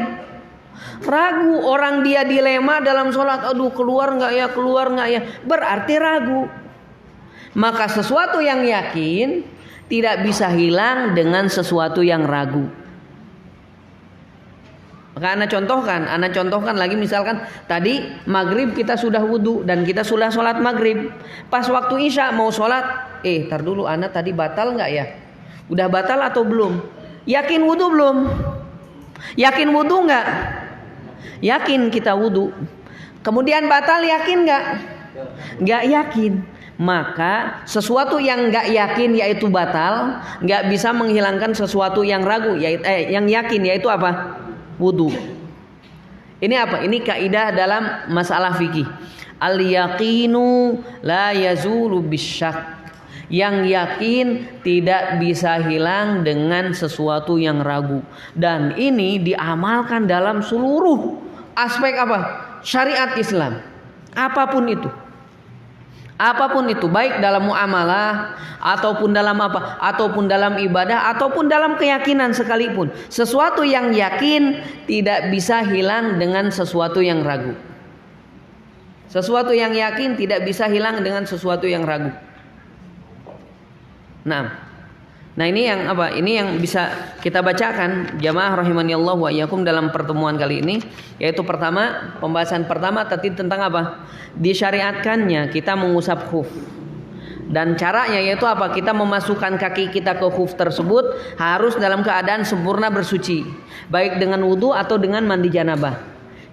Speaker 3: Ragu, orang dia dilema dalam sholat. Aduh, keluar nggak ya, keluar nggak ya? Berarti ragu. Maka sesuatu yang yakin tidak bisa hilang dengan sesuatu yang ragu. Maka Ana contohkan lagi, misalkan tadi maghrib kita sudah wudu dan kita sudah sholat maghrib. Pas waktu isya mau sholat, tar dulu Ana tadi batal nggak ya? Udah batal atau belum? Yakin wudu belum? Yakin wudu nggak? Yakin kita wudu. Kemudian batal, yakin nggak? Nggak yakin. Maka sesuatu yang nggak yakin yaitu batal, nggak bisa menghilangkan sesuatu yang ragu, yaitu yang yakin, yaitu apa? Wudu. Ini apa? Ini kaidah dalam masalah fikih. Al yaqinu la yazulu bisyak. Yang yakin tidak bisa hilang dengan sesuatu yang ragu. Dan ini diamalkan dalam seluruh aspek apa? Syariat Islam. Apapun itu. Apapun itu, baik dalam muamalah ataupun dalam apa? Ataupun dalam ibadah ataupun dalam keyakinan sekalipun. Sesuatu yang yakin tidak bisa hilang dengan sesuatu yang ragu. Sesuatu yang yakin tidak bisa hilang dengan sesuatu yang ragu. Nah ini yang apa? Ini yang bisa kita bacakan jamaah rahimani Allah wa iyyakum dalam pertemuan kali ini, yaitu pertama, pembahasan pertama tadi tentang apa? Disyariatkannya kita mengusap khuf. Dan caranya yaitu apa? Kita memasukkan kaki kita ke khuf tersebut harus dalam keadaan sempurna bersuci, baik dengan wudu atau dengan mandi janabah.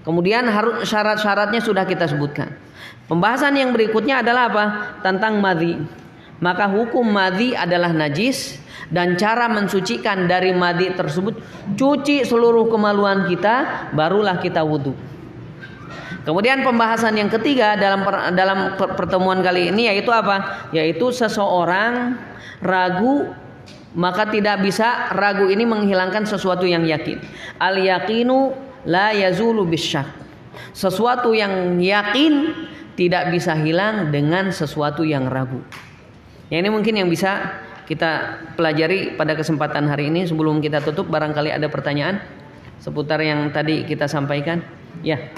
Speaker 3: Kemudian harus syarat-syaratnya sudah kita sebutkan. Pembahasan yang berikutnya adalah apa? Tentang madhi. Maka hukum madhi adalah najis, dan cara mensucikan dari madhi tersebut cuci seluruh kemaluan kita, barulah kita wudu. Kemudian pembahasan yang ketiga dalam pertemuan kali ini yaitu apa? Yaitu seseorang ragu, maka tidak bisa ragu ini menghilangkan sesuatu yang yakin. Al yaqinu la yazulu bisyak. Sesuatu yang yakin tidak bisa hilang dengan sesuatu yang ragu. Ya, ini mungkin yang bisa kita pelajari pada kesempatan hari ini. Sebelum kita tutup, barangkali ada pertanyaan seputar yang tadi kita sampaikan. Ya.